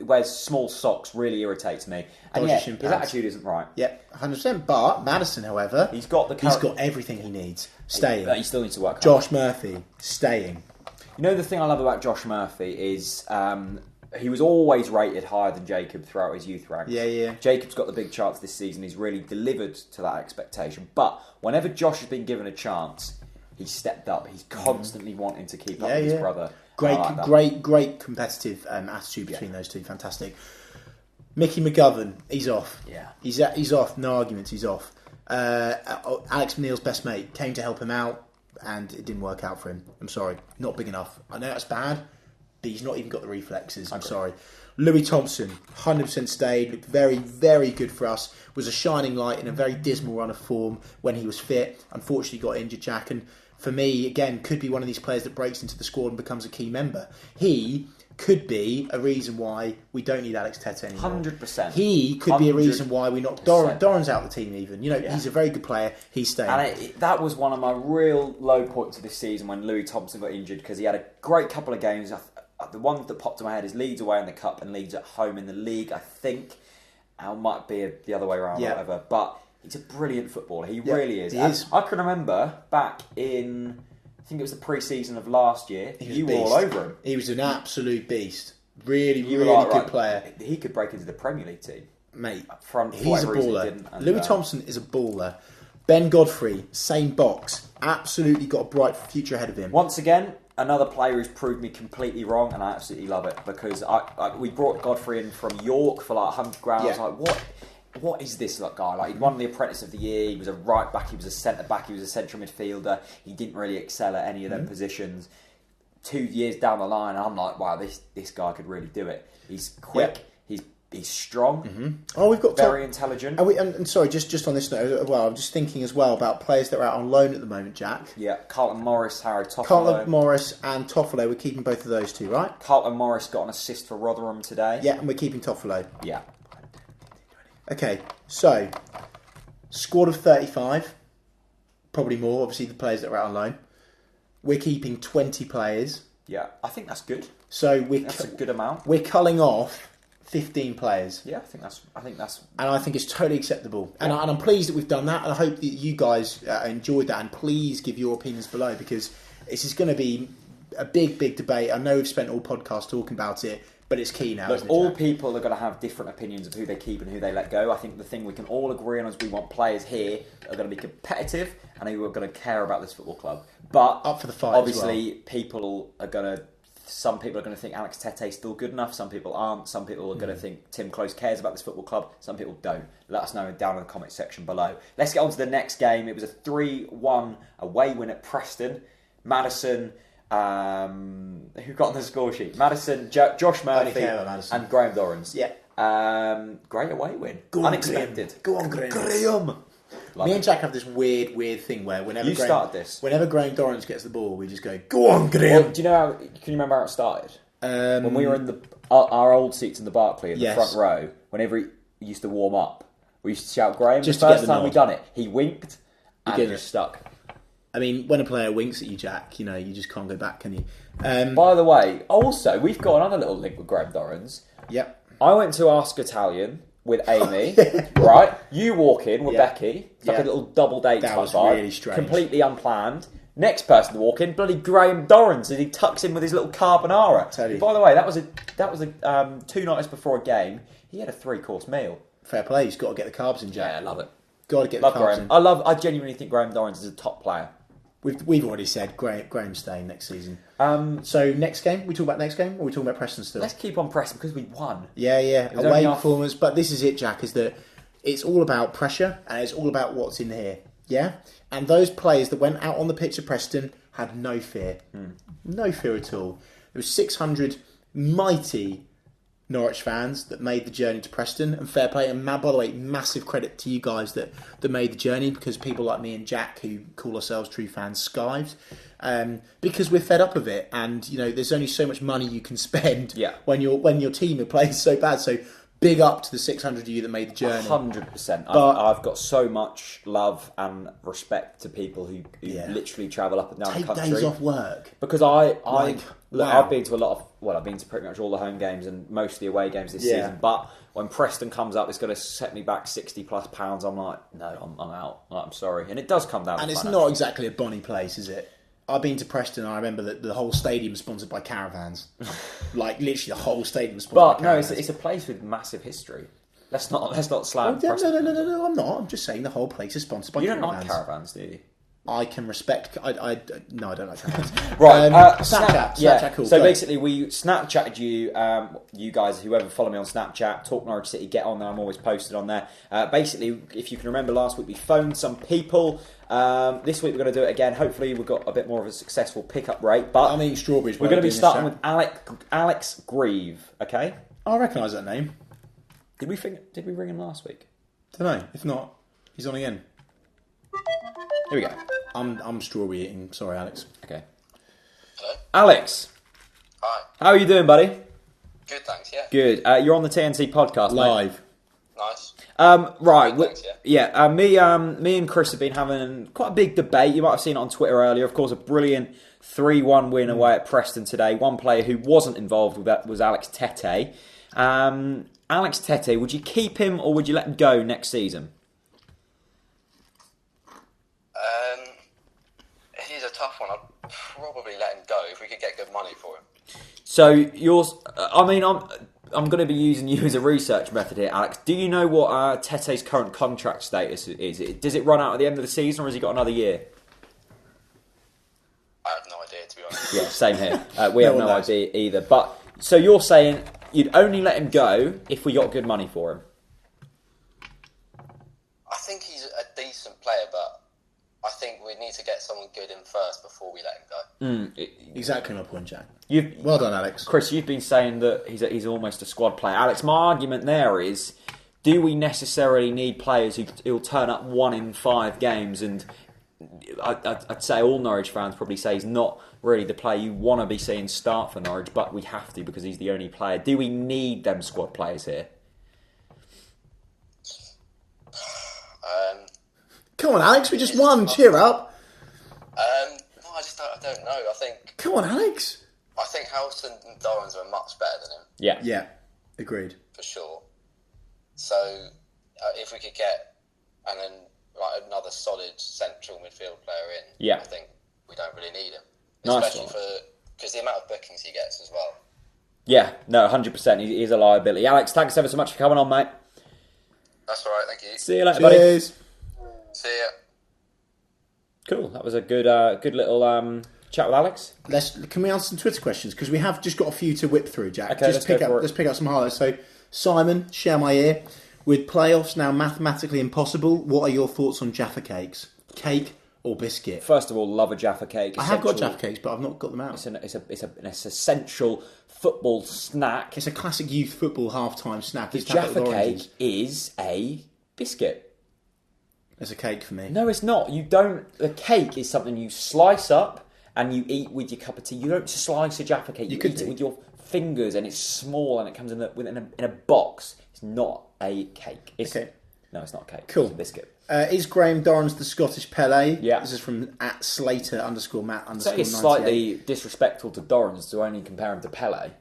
wears small socks really irritates me, and his attitude isn't right. Yeah, 100%. But Madison, however, he's got everything he needs. Staying, but he still needs to work. Josh Murphy staying. The thing I love about Josh Murphy is he was always rated higher than Jacob throughout his youth ranks. Yeah. Jacob's got the big chance this season. He's really delivered to that expectation. But whenever Josh has been given a chance, he's stepped up. He's constantly wanting to keep up with his brother. Great competitive attitude between those two. Fantastic. Mickey McGovern, he's off. Yeah. He's off. No arguments. He's off. Alex Neil's best mate came to help him out, and it didn't work out for him. I'm sorry, not big enough. I know that's bad, but he's not even got the reflexes. I'm sorry. Louis Thompson, 100% stayed. Looked very, very good for us. Was a shining light in a very dismal run of form when he was fit. Unfortunately, got injured, Jack. And for me, again, could be one of these players that breaks into the squad and becomes a key member. He could be a reason why we don't need Alex Tete anymore. 100%. He could be a reason why we knocked Doran's out of the team even. He's a very good player. He's staying. And that was one of my real low points of this season when Louis Thompson got injured, because he had a great couple of games. The one that popped in my head is Leeds away in the Cup and Leeds at home in the league, I think. It might be the other way around or whatever. But he's a brilliant footballer. He really is. He is. I can remember back in, I think it was the pre-season of last year, you were all over him. He was an absolute beast. Really, You really were good player. He could break into the Premier League team. Mate, From he's a baller. Didn't, Louis Thompson is a baller. Ben Godfrey, same box. Absolutely got a bright future ahead of him. Once again, another player who's proved me completely wrong, and I absolutely love it, because we brought Godfrey in from York for like 100 grand. I was like, what is this guy? Like, he'd won the Apprentice of the Year, he was a right back, he was a centre back, he was a central midfielder. He didn't really excel at any of them positions. 2 years down the line, I'm like, wow, this guy could really do it. He's quick, he's strong, Oh, we've got very intelligent. And sorry, just on this note as well, I'm just thinking as well about players that are out on loan at the moment, Jack. Yeah, Carlton Morris, Harry Toffolo. Carlton Morris and Toffolo, we're keeping both of those two, right? Carlton Morris got an assist for Rotherham today. Yeah, and we're keeping Toffolo. Yeah. Okay, so squad of 35, probably more, obviously the players that are out on loan. We're keeping 20 players. Yeah, I think that's good. So That's a good amount. We're culling off 15 players. Yeah, I think that's And I think it's totally acceptable. And I'm pleased that we've done that. And I hope that you guys enjoyed that. And please give your opinions below, because this is going to be a big, big debate. I know we've spent all podcast talking about it, but it's key now. Look, all people are going to have different opinions of who they keep and who they let go. I think the thing we can all agree on is we want players here that are going to be competitive and who are going to care about this football club. But up for the fight. Obviously, some people are going to think Alex Tete's still good enough. Some people aren't. Some people are going to think Tim Close cares about this football club. Some people don't. Let us know down in the comment section below. Let's get on to the next game. It was a 3-1 away win at Preston. Madison. Who got on the score sheet? Madison, Josh Murphy, and Graham Dorrans. Yeah. Great away win. Go on, Unexpected. Graham. Go on, Graham. Me and Jack have this weird thing where whenever Graham Dorrans gets the ball, we just go, "Go on, Graham." Well, do you know? Can you remember how it started? When we were in our old seats in the Barclay in the front row, whenever he used to warm up, we used to shout Graham. Just the to first get the time we nod. done it, he winked and just stuck. I mean, when a player winks at you, Jack, you just can't go back, can you? By the way, also, we've got another little link with Graham Dorrans. Yep. I went to Ask Italian with Amy, right? You walk in with Becky. It's like a little double date That type was vibe. really strange. Completely unplanned. Next person to walk in, bloody Graham Dorrans, as he tucks in with his little carbonara. By the way, that was a 2 nights before a game. He had a 3-course meal. Fair play. He's got to get the carbs in, Jack. Yeah, I love it. Got to get Love the carbs Graham. in. I genuinely think Graham Dorrans is a top player. We've already said Graham's staying next season. So next game, we talk about next game, or we talking about Preston still? Let's keep on pressing because we won. Yeah. Away performance, but this is it, Jack. Is that it's all about pressure and it's all about what's in here. Yeah, and those players that went out on the pitch at Preston had no fear, no fear at all. There was 600 mighty Norwich fans that made the journey to Preston, and fair play. And by the way, massive credit to you guys that made the journey, because people like me and Jack, who call ourselves true fans, skived, because we're fed up of it. And there's only so much money you can spend when your team are playing so bad. So big up to the 600 of you that made the journey. 100%. I've got so much love and respect to people who literally travel up and down the country. Take days off work. Because I've been to I've been to pretty much all the home games and most of the away games this season. But when Preston comes up, it's going to set me back £60+ I'm like, no, I'm out. I'm sorry. And it does come down. And it's not exactly a bonny place, is it? I've been to Preston and I remember that the whole stadium is sponsored by caravans. Like, literally the whole stadium is sponsored by caravans. But no, it's a place with massive history. Let's not slam Preston. No, I'm not. I'm just saying the whole place is sponsored by caravans. You don't like caravans, do you? I can respect. No, I don't like Snapchat. Right, Snapchat, cool. So basically, we Snapchatted you, you guys, whoever follow me on Snapchat, Talk Norwich City, get on there. I'm always posted on there. Basically, if you can remember, last week we phoned some people. This week we're going to do it again. Hopefully, we've got a bit more of a successful pickup rate. But I'm eating strawberries. We're going to be starting with Alex Grieve. Okay. I recognise that name. Did we ring him last week? Don't know. If not, he's on again. Here we go. I'm strawberry eating. Sorry, Alex. Okay. Hello. Alex. Hi. How are you doing, buddy? Good, thanks. Yeah. Good. You're on the TNT podcast, Live. Mate. Nice. Right. Good, thanks, yeah. Me and Chris have been having quite a big debate. You might have seen it on Twitter earlier. Of course, a brilliant 3-1 win away at Preston today. One player who wasn't involved with that was Alex Tete. Alex Tete, would you keep him or would you let him go next season? He's a tough one. I'd probably let him go if we could get good money for him. So I'm going to be using you as a research method here, Alex. Do you know what Tete's current contract status is? Does it run out at the end of the season, or has he got another year? I have no idea, to be honest. Yeah, same here. We have no idea either. But so you're saying you'd only let him go if we got good money for him? I think he's a decent player, but I think we need to get someone good in first before we let him go. Exactly my point, Jack. Well done, Alex. Chris, you've been saying that he's almost a squad player. Alex, my argument there is, do we necessarily need players who'll turn up 1 in 5 games? And I'd say all Norwich fans probably say he's not really the player you want to be seeing start for Norwich, but we have to because he's the only player. Do we need them squad players here? Come on, Alex, we just won. Cheer up. No, I don't know. I think. Come on, Alex. I think Howson and Dorrans are much better than him. Yeah. Yeah, agreed. For sure. So, if we could get another solid central midfield player in, I think we don't really need him. Especially because the amount of bookings he gets as well. Yeah, no, 100%. He's a liability. Alex, thanks ever so much for coming on, mate. That's all right, thank you. See you later, Cheers. buddy. See ya. Cool. That was a good little chat with Alex. Can we answer some Twitter questions? Because we have just got a few to whip through, Jack. Okay, let's pick up some highlights. So, Simon, share my ear. With playoffs now mathematically impossible, what are your thoughts on Jaffa cakes? Cake or biscuit? First of all, love a Jaffa cake. I have got Jaffa cakes, but I've not got them out. It's an essential football snack. It's a classic youth football half-time snack. The Jaffa cake is a biscuit. It's a cake for me. No, it's not. You don't. A cake is something you slice up and you eat with your cup of tea. You don't slice a Jaffa cake. You eat it with your fingers, and it's small, and it comes in a box. It's not a cake. Okay. No, it's not a cake. Cool. It's a biscuit. Is Graham Dorrans the Scottish Pele? Yeah. This is from @Slater_Matt_98. It's slightly disrespectful to Dorrans to only compare him to Pele.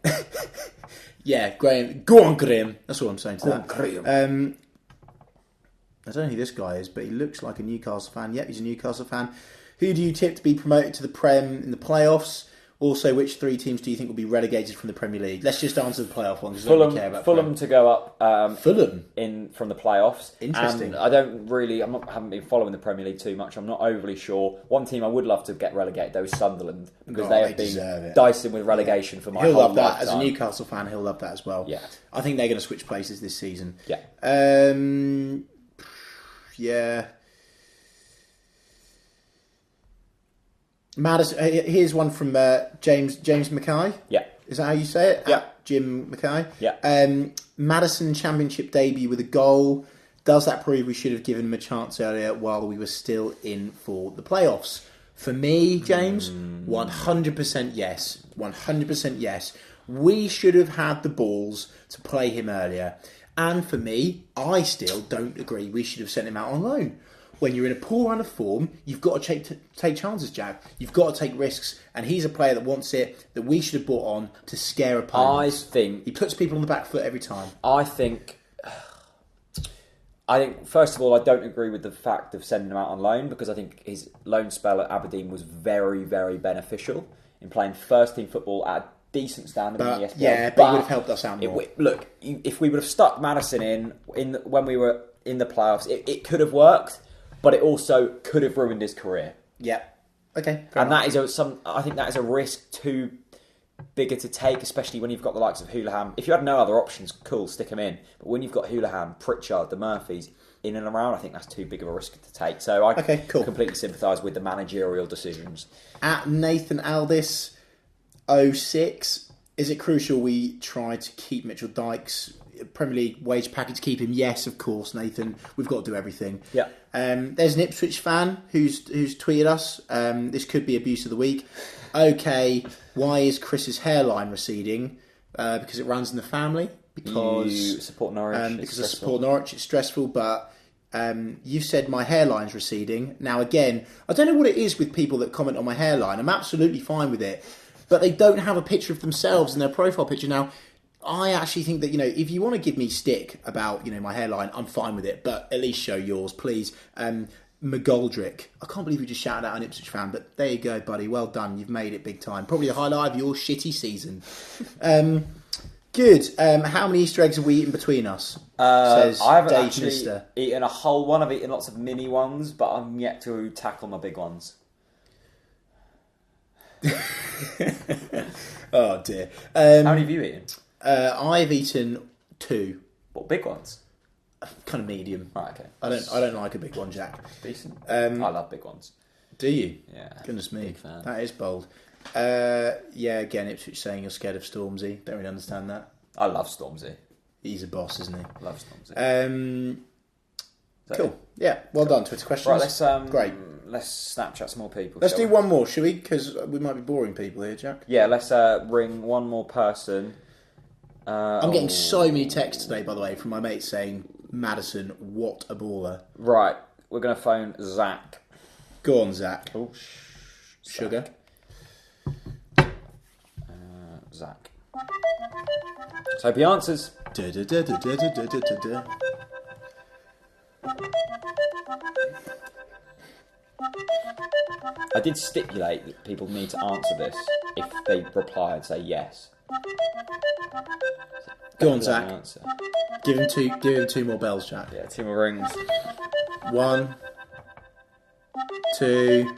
Yeah, Graham. Go on, Graham. That's all I'm saying to that. Graham. I don't know who this guy is, but he looks like a Newcastle fan. Yep, he's a Newcastle fan. Who do you tip to be promoted to the Prem in the playoffs? Also, which 3 teams do you think will be relegated from the Premier League? Let's just answer the playoff one because I don't really care about Fulham to go up. Fulham from the playoffs. Interesting. And I haven't been following the Premier League too much. I'm not overly sure. One team I would love to get relegated though is Sunderland because they have been dicing with relegation for my whole love that lifetime. as a Newcastle fan. He'll love that as well. Yeah, I think they're going to switch places this season. Yeah. Yeah. Madison. Here's one from James Mackay. Yeah. Is that how you say it? Yeah. Jim Mackay. Yeah. Madison Championship debut with a goal. Does that prove we should have given him a chance earlier while we were still in for the playoffs? For me, James, 100% yes. 100% yes. We should have had the balls to play him earlier. And for me, I still don't agree we should have sent him out on loan. When you're in a poor run of form, you've got to take chances, Jack. You've got to take risks. And he's a player that wants it, that we should have brought on to scare opponents. I think he puts people on the back foot every time. I think, first of all, I don't agree with the fact of sending him out on loan because I think his loan spell at Aberdeen was very, very beneficial in playing first-team football at a decent standard in the SPL. Yeah, but he would have helped us out more. If we would have stuck Madison in when we were in the playoffs, it could have worked, but it also could have ruined his career. Yeah. Okay. And that is I think that is a risk too bigger to take, especially when you've got the likes of Houlihan. If you had no other options, cool, stick them in. But when you've got Houlihan, Pritchard, the Murphys in and around, I think that's too big of a risk to take. So I completely sympathise with the managerial decisions. At Nathan Aldis 06, is it crucial we try to keep Mitchell Dykes? Premier League wage package, keep him? Yes, of course, Nathan. We've got to do everything. Yeah. There's an Ipswich fan who's tweeted us. This could be abuse of the week. Okay, why is Chris's hairline receding? Because it runs in the family. Because you support Norwich. Because I support Norwich. It's stressful, but you said my hairline's receding. Now, again, I don't know what it is with people that comment on my hairline. I'm absolutely fine with it, but they don't have a picture of themselves in their profile picture. Now, I actually think that, if you want to give me stick about, my hairline, I'm fine with it, but at least show yours, please. McGoldrick. I can't believe we just shouted out an Ipswich fan, but there you go, buddy. Well done. You've made it big time. Probably the highlight of your shitty season. Good. How many Easter eggs have we eaten between us? Says I haven't Dave actually Mister. eaten a whole one. I've eaten lots of mini ones, but I'm yet to tackle my big ones. Oh, dear. How many have you eaten? I've eaten 2. What, big ones? Kind of medium. Right, okay. I don't like a big one, Jack. Decent. I love big ones. Do you? Yeah. Goodness me. Big fan. That is bold. Again, Ipswich saying you're scared of Stormzy. Don't really understand that. I love Stormzy. He's a boss, isn't he? I love Stormzy. Cool. Yeah, well done. Twitter questions. Right, Great. Let's Snapchat some more people. Let's do one more, shall we? Because we might be boring people here, Jack. Yeah, let's ring one more person. I'm getting so many texts today, by the way, from my mates saying, Maddison, what a baller. Right, we're going to phone Zach. Go on, Zach. Oh, Sugar. Zach. So hope he answers. I did stipulate that people need to answer this if they reply and say yes. Go on, Zach. Give him two more bells, Jack. Yeah, 2 more rings. 1, 2.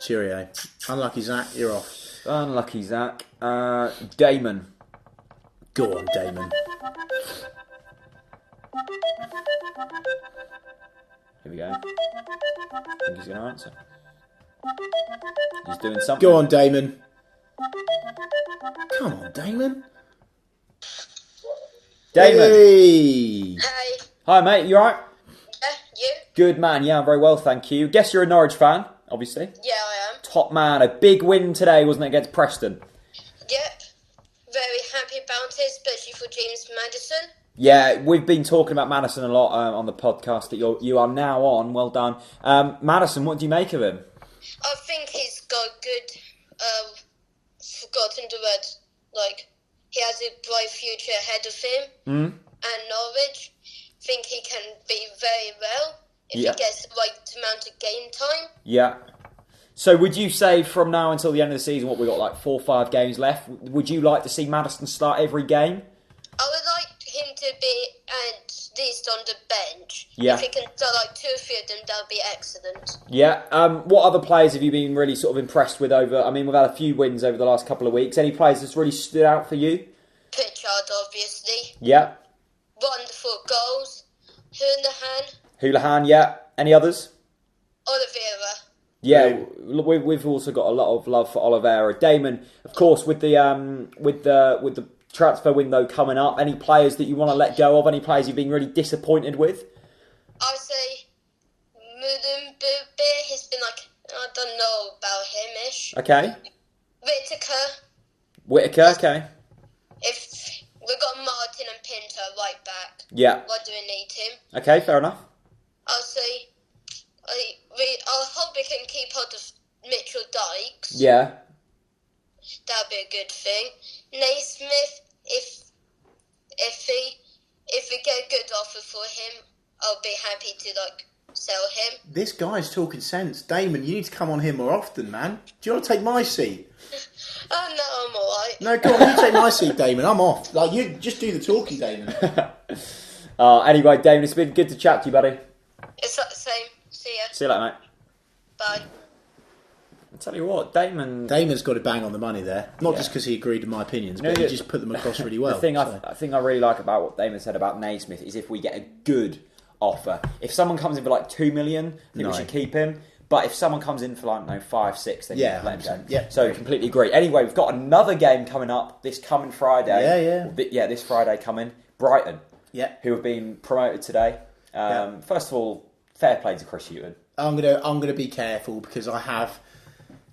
Cheerio. Unlucky, Zach. You're off. Unlucky, Zach. Damon. Go on, Damon. Here we go. I think he's going to answer. He's doing something. Go on, Damon. Come on, Damon. Damon. Hey. Hey. Hi, mate. You alright? Yeah, you? Good man. Yeah, I'm very well, thank you. Guess you're a Norwich fan, obviously. Yeah, I am. Top man. A big win today, wasn't it, against Preston? Yep. Very happy about it, especially for James Maddison. Yeah, we've been talking about Maddison a lot on the podcast that you are now on. Well done. Maddison, what do you make of him? I think he's got good, forgotten the word, he has a bright future ahead of him. And Norwich, think he can be very well if he gets the right amount of game time. Yeah. So would you say from now until the end of the season, what, we've got 4 or 5 games left, would you like to see Maddison start every game? I would like him to be at least on the bench. Yeah. If he can start 2 or 3 of them, that would be excellent. Yeah. What other players have you been really sort of impressed with over... I mean, we've had a few wins over the last couple of weeks. Any players that's really stood out for you? Pritchard, obviously. Yeah. Wonderful goals. Houlihan, yeah. Any others? Oliveira. Yeah, we've also got a lot of love for Oliveira. Damon, of course, with the transfer window coming up, any players that you want to let go of? Any players you've been really disappointed with? I say Mudumbubi. He's been I don't know about him-ish. Okay. Whittaker, okay. If we've got Martin and Pinto right back. Yeah. Why do we need him? Okay, fair enough. I'll say I hope we can keep hold of Mitchell Dykes. Yeah. That'd be a good thing. Naismith, if we get a good offer for him, I'll be happy to sell him. This guy's talking sense. Damon, you need to come on here more often, man. Do you want to take my seat? Oh, no, I'm alright. No, go on, you take my seat, Damon. I'm off. You just do the talking, Damon. Anyway, Damon, it's been good to chat to you, buddy. It's the same. See ya. See you later, mate. Bye. tell you what, Damon's got a bang on the money there. Not just because he agreed to my opinions, but he just put them across really well. The thing I think I really like about what Damon said about Naismith is if we get a good offer. If someone comes in for like 2 million, I think we should keep him. But if someone comes in for like 5, 6, then let him go. Yeah. So completely agree. Anyway, we've got another game coming up this coming Friday. This Friday coming. Brighton. Yeah. Who have been promoted today. First of all, fair play to Chris Hughton. I'm gonna be careful because I have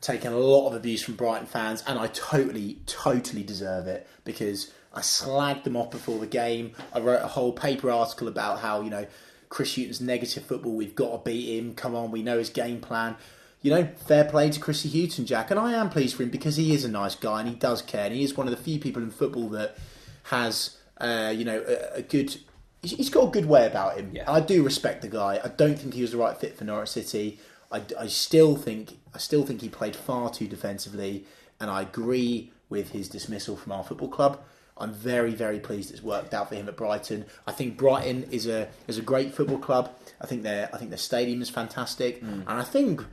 taken a lot of abuse from Brighton fans, and I totally deserve it because I slagged them off before the game. I wrote a whole paper article about how Chris Hughton's negative football. We've got to beat him. Come on, we know his game plan. Fair play to Chrissy Hughton, Jack, and I am pleased for him because he is a nice guy and he does care, and he is one of the few people in football that has a good. He's got a good way about him. Yeah. I do respect the guy. I don't think he was the right fit for Norwich City. I still think he played far too defensively, and I agree with his dismissal from our football club. I'm very, very pleased it's worked out for him at Brighton. I think Brighton is a great football club. I think their stadium is fantastic, and I think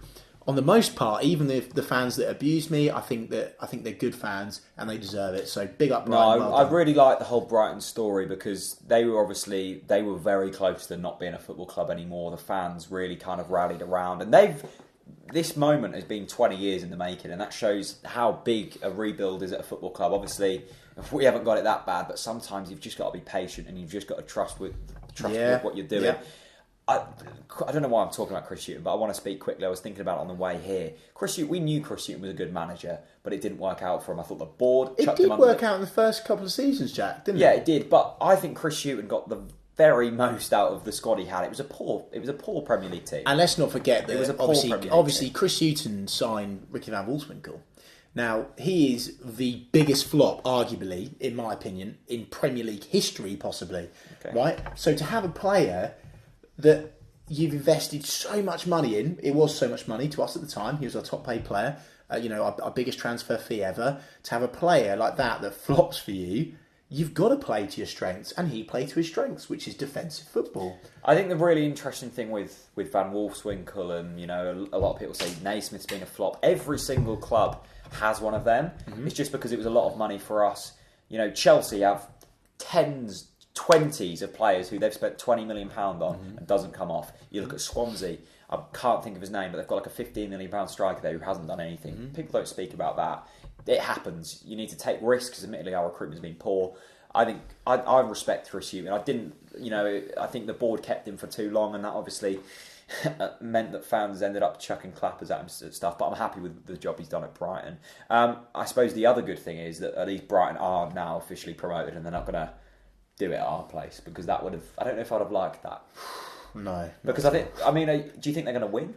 on the most part, even the fans that abuse me, I think they're good fans and they deserve it. So big up Brighton. No, I really like the whole Brighton story because they were very close to not being a football club anymore. The fans really kind of rallied around, and this moment has been 20 years in the making, and that shows how big a rebuild is at a football club. Obviously, we haven't got it that bad, but sometimes you've just got to be patient and you've just got to trust with what you're doing. Yeah. I don't know why I'm talking about Chris Hughton, but I want to speak quickly. I was thinking about it on the way here. We knew Chris Hughton was a good manager, but it didn't work out for him. I thought the board chucked him under. It did work out in the first couple of seasons, Jack, didn't it? Yeah, it did. But I think Chris Hughton got the very most out of the squad he had. It was a poor Premier League team. And let's not forget that it was obviously Chris Hughton signed Ricky van Wolfswinkel. Now, he is the biggest flop, arguably, in my opinion, in Premier League history, possibly. Okay. Right? So to have a player that you've invested so much money in, it was so much money to us at the time, he was our top paid player, our biggest transfer fee ever, to have a player like that flops for you, you've got to play to your strengths, and he played to his strengths, which is defensive football. I think the really interesting thing with Van Wolfswinkel and, a lot of people say Naismith's been a flop. Every single club has one of them. Mm-hmm. It's just because it was a lot of money for us. Chelsea have 20s of players who they've spent £20 million on and doesn't come off. You look at Swansea, I can't think of his name, but they've got like a £15 million striker there who hasn't done anything. Mm-hmm. People don't speak about that. It happens. You need to take risks because admittedly our recruitment's been poor. I think I respect Chris Hughton. I think the board kept him for too long, and that obviously meant that fans ended up chucking clappers at him and stuff, but I'm happy with the job he's done at Brighton. I suppose the other good thing is that at least Brighton are now officially promoted and they're not going to do it at our place, because that would have... I don't know if I'd have liked that. No. Because do you think they're going to win?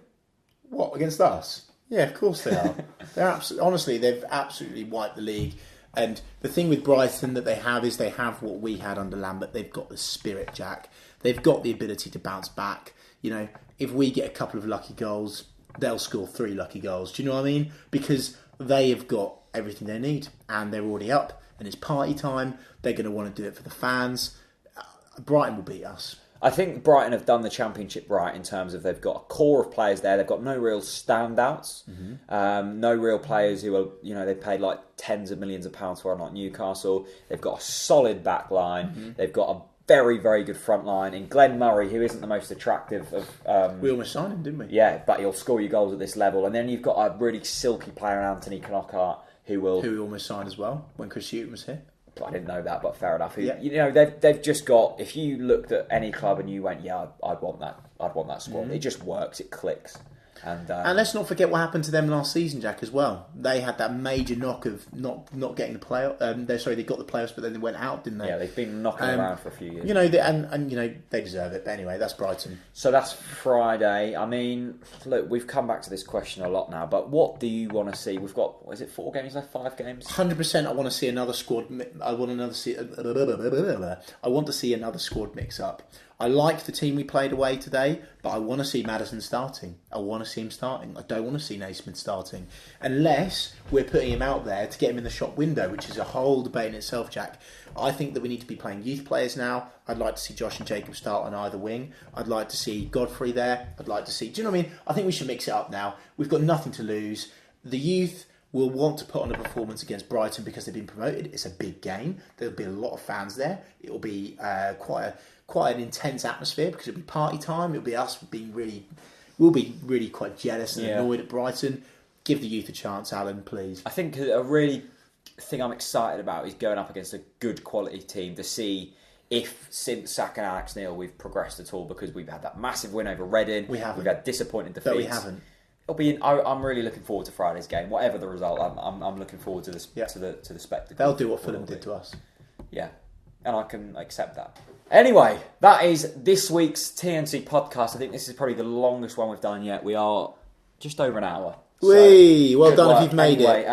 What, against us? Yeah, of course they are. Honestly, they've absolutely wiped the league. And the thing with Brighton that they have is they have what we had under Lambert. They've got the spirit, Jack. They've got the ability to bounce back. If we get a couple of lucky goals, they'll score 3 lucky goals. Do you know what I mean? Because they have got everything they need, and they're already up, and it's party time. They're going to want to do it for the fans. Brighton will beat us. I think Brighton have done the Championship right in terms of they've got a core of players there. They've got no real standouts, no real players who are, they paid like tens of millions of pounds for, like Newcastle. They've got a solid back line. They've got a very, very good front line in Glenn Murray, who isn't the most attractive of... we almost signed him, didn't we? Yeah, but he'll score you goals at this level. And then you've got a really silky player, Anthony Knockhart, who we almost signed as well when Chris Hughton was here. I didn't know that, but fair enough. They've just got... If you looked at any club and you went, yeah, I'd want that squad. It just works. It clicks. And let's not forget what happened to them last season, Jack, as well. They had that major knock of not getting the playoff. They got the playoffs, but then they went out, didn't they? Yeah, they've been knocking around for a few years. They deserve it. But anyway, that's Brighton. So that's Friday. I mean, look, we've come back to this question a lot now, but what do you want to see? We've got, is it 4 games left, 5 games? 100%. I want to see another squad. I want to see another squad mix up. I like the team we played away today, but I want to see Maddison starting. I want to see him starting. I don't want to see Naismith starting. Unless we're putting him out there to get him in the shop window, which is a whole debate in itself, Jack. I think that we need to be playing youth players now. I'd like to see Josh and Jacob start on either wing. I'd like to see Godfrey there. I'd like to see... Do you know what I mean? I think we should mix it up now. We've got nothing to lose. The youth will want to put on a performance against Brighton because they've been promoted. It's a big game. There'll be a lot of fans there. It will be quite an intense atmosphere because it'll be party time. It'll be us being we'll be really quite jealous and annoyed at Brighton. Give the youth a chance, Alan, please. I think a really thing I'm excited about is going up against a good quality team to see if since sacking Alex Neil we've progressed at all, because we've had that massive win over Reading. We haven't. We've had disappointing defeats. But we haven't. It'll be. I'm really looking forward to Friday's game. Whatever the result, I'm looking forward to the spectacle. They'll do what Fulham did to us. Yeah, and I can accept that. Anyway, that is this week's TNC podcast. I think this is probably the longest one we've done yet. We are just over an hour. Well done if you've made it.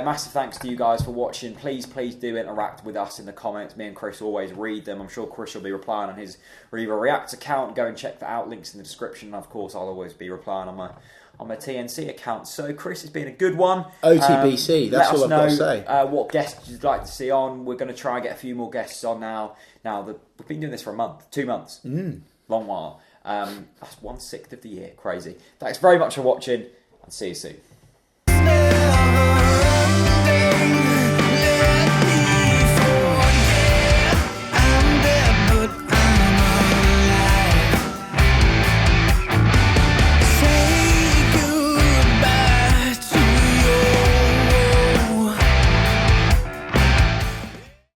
Massive thanks to you guys for watching. Please do interact with us in the comments. Me and Chris always read them. I'm sure Chris will be replying on his Riva Reacts account. Go and check that out. Links in the description. And of course, I'll always be replying on my TNC account. So, Chris, it's been a good one. OTBC, that's all I've got to say. What guests you'd like to see on. We're going to try and get a few more guests on now. We've been doing this for a month, 2 months. Long while. That's 1/6 of the year. Crazy. Thanks very much for watching, and see you soon.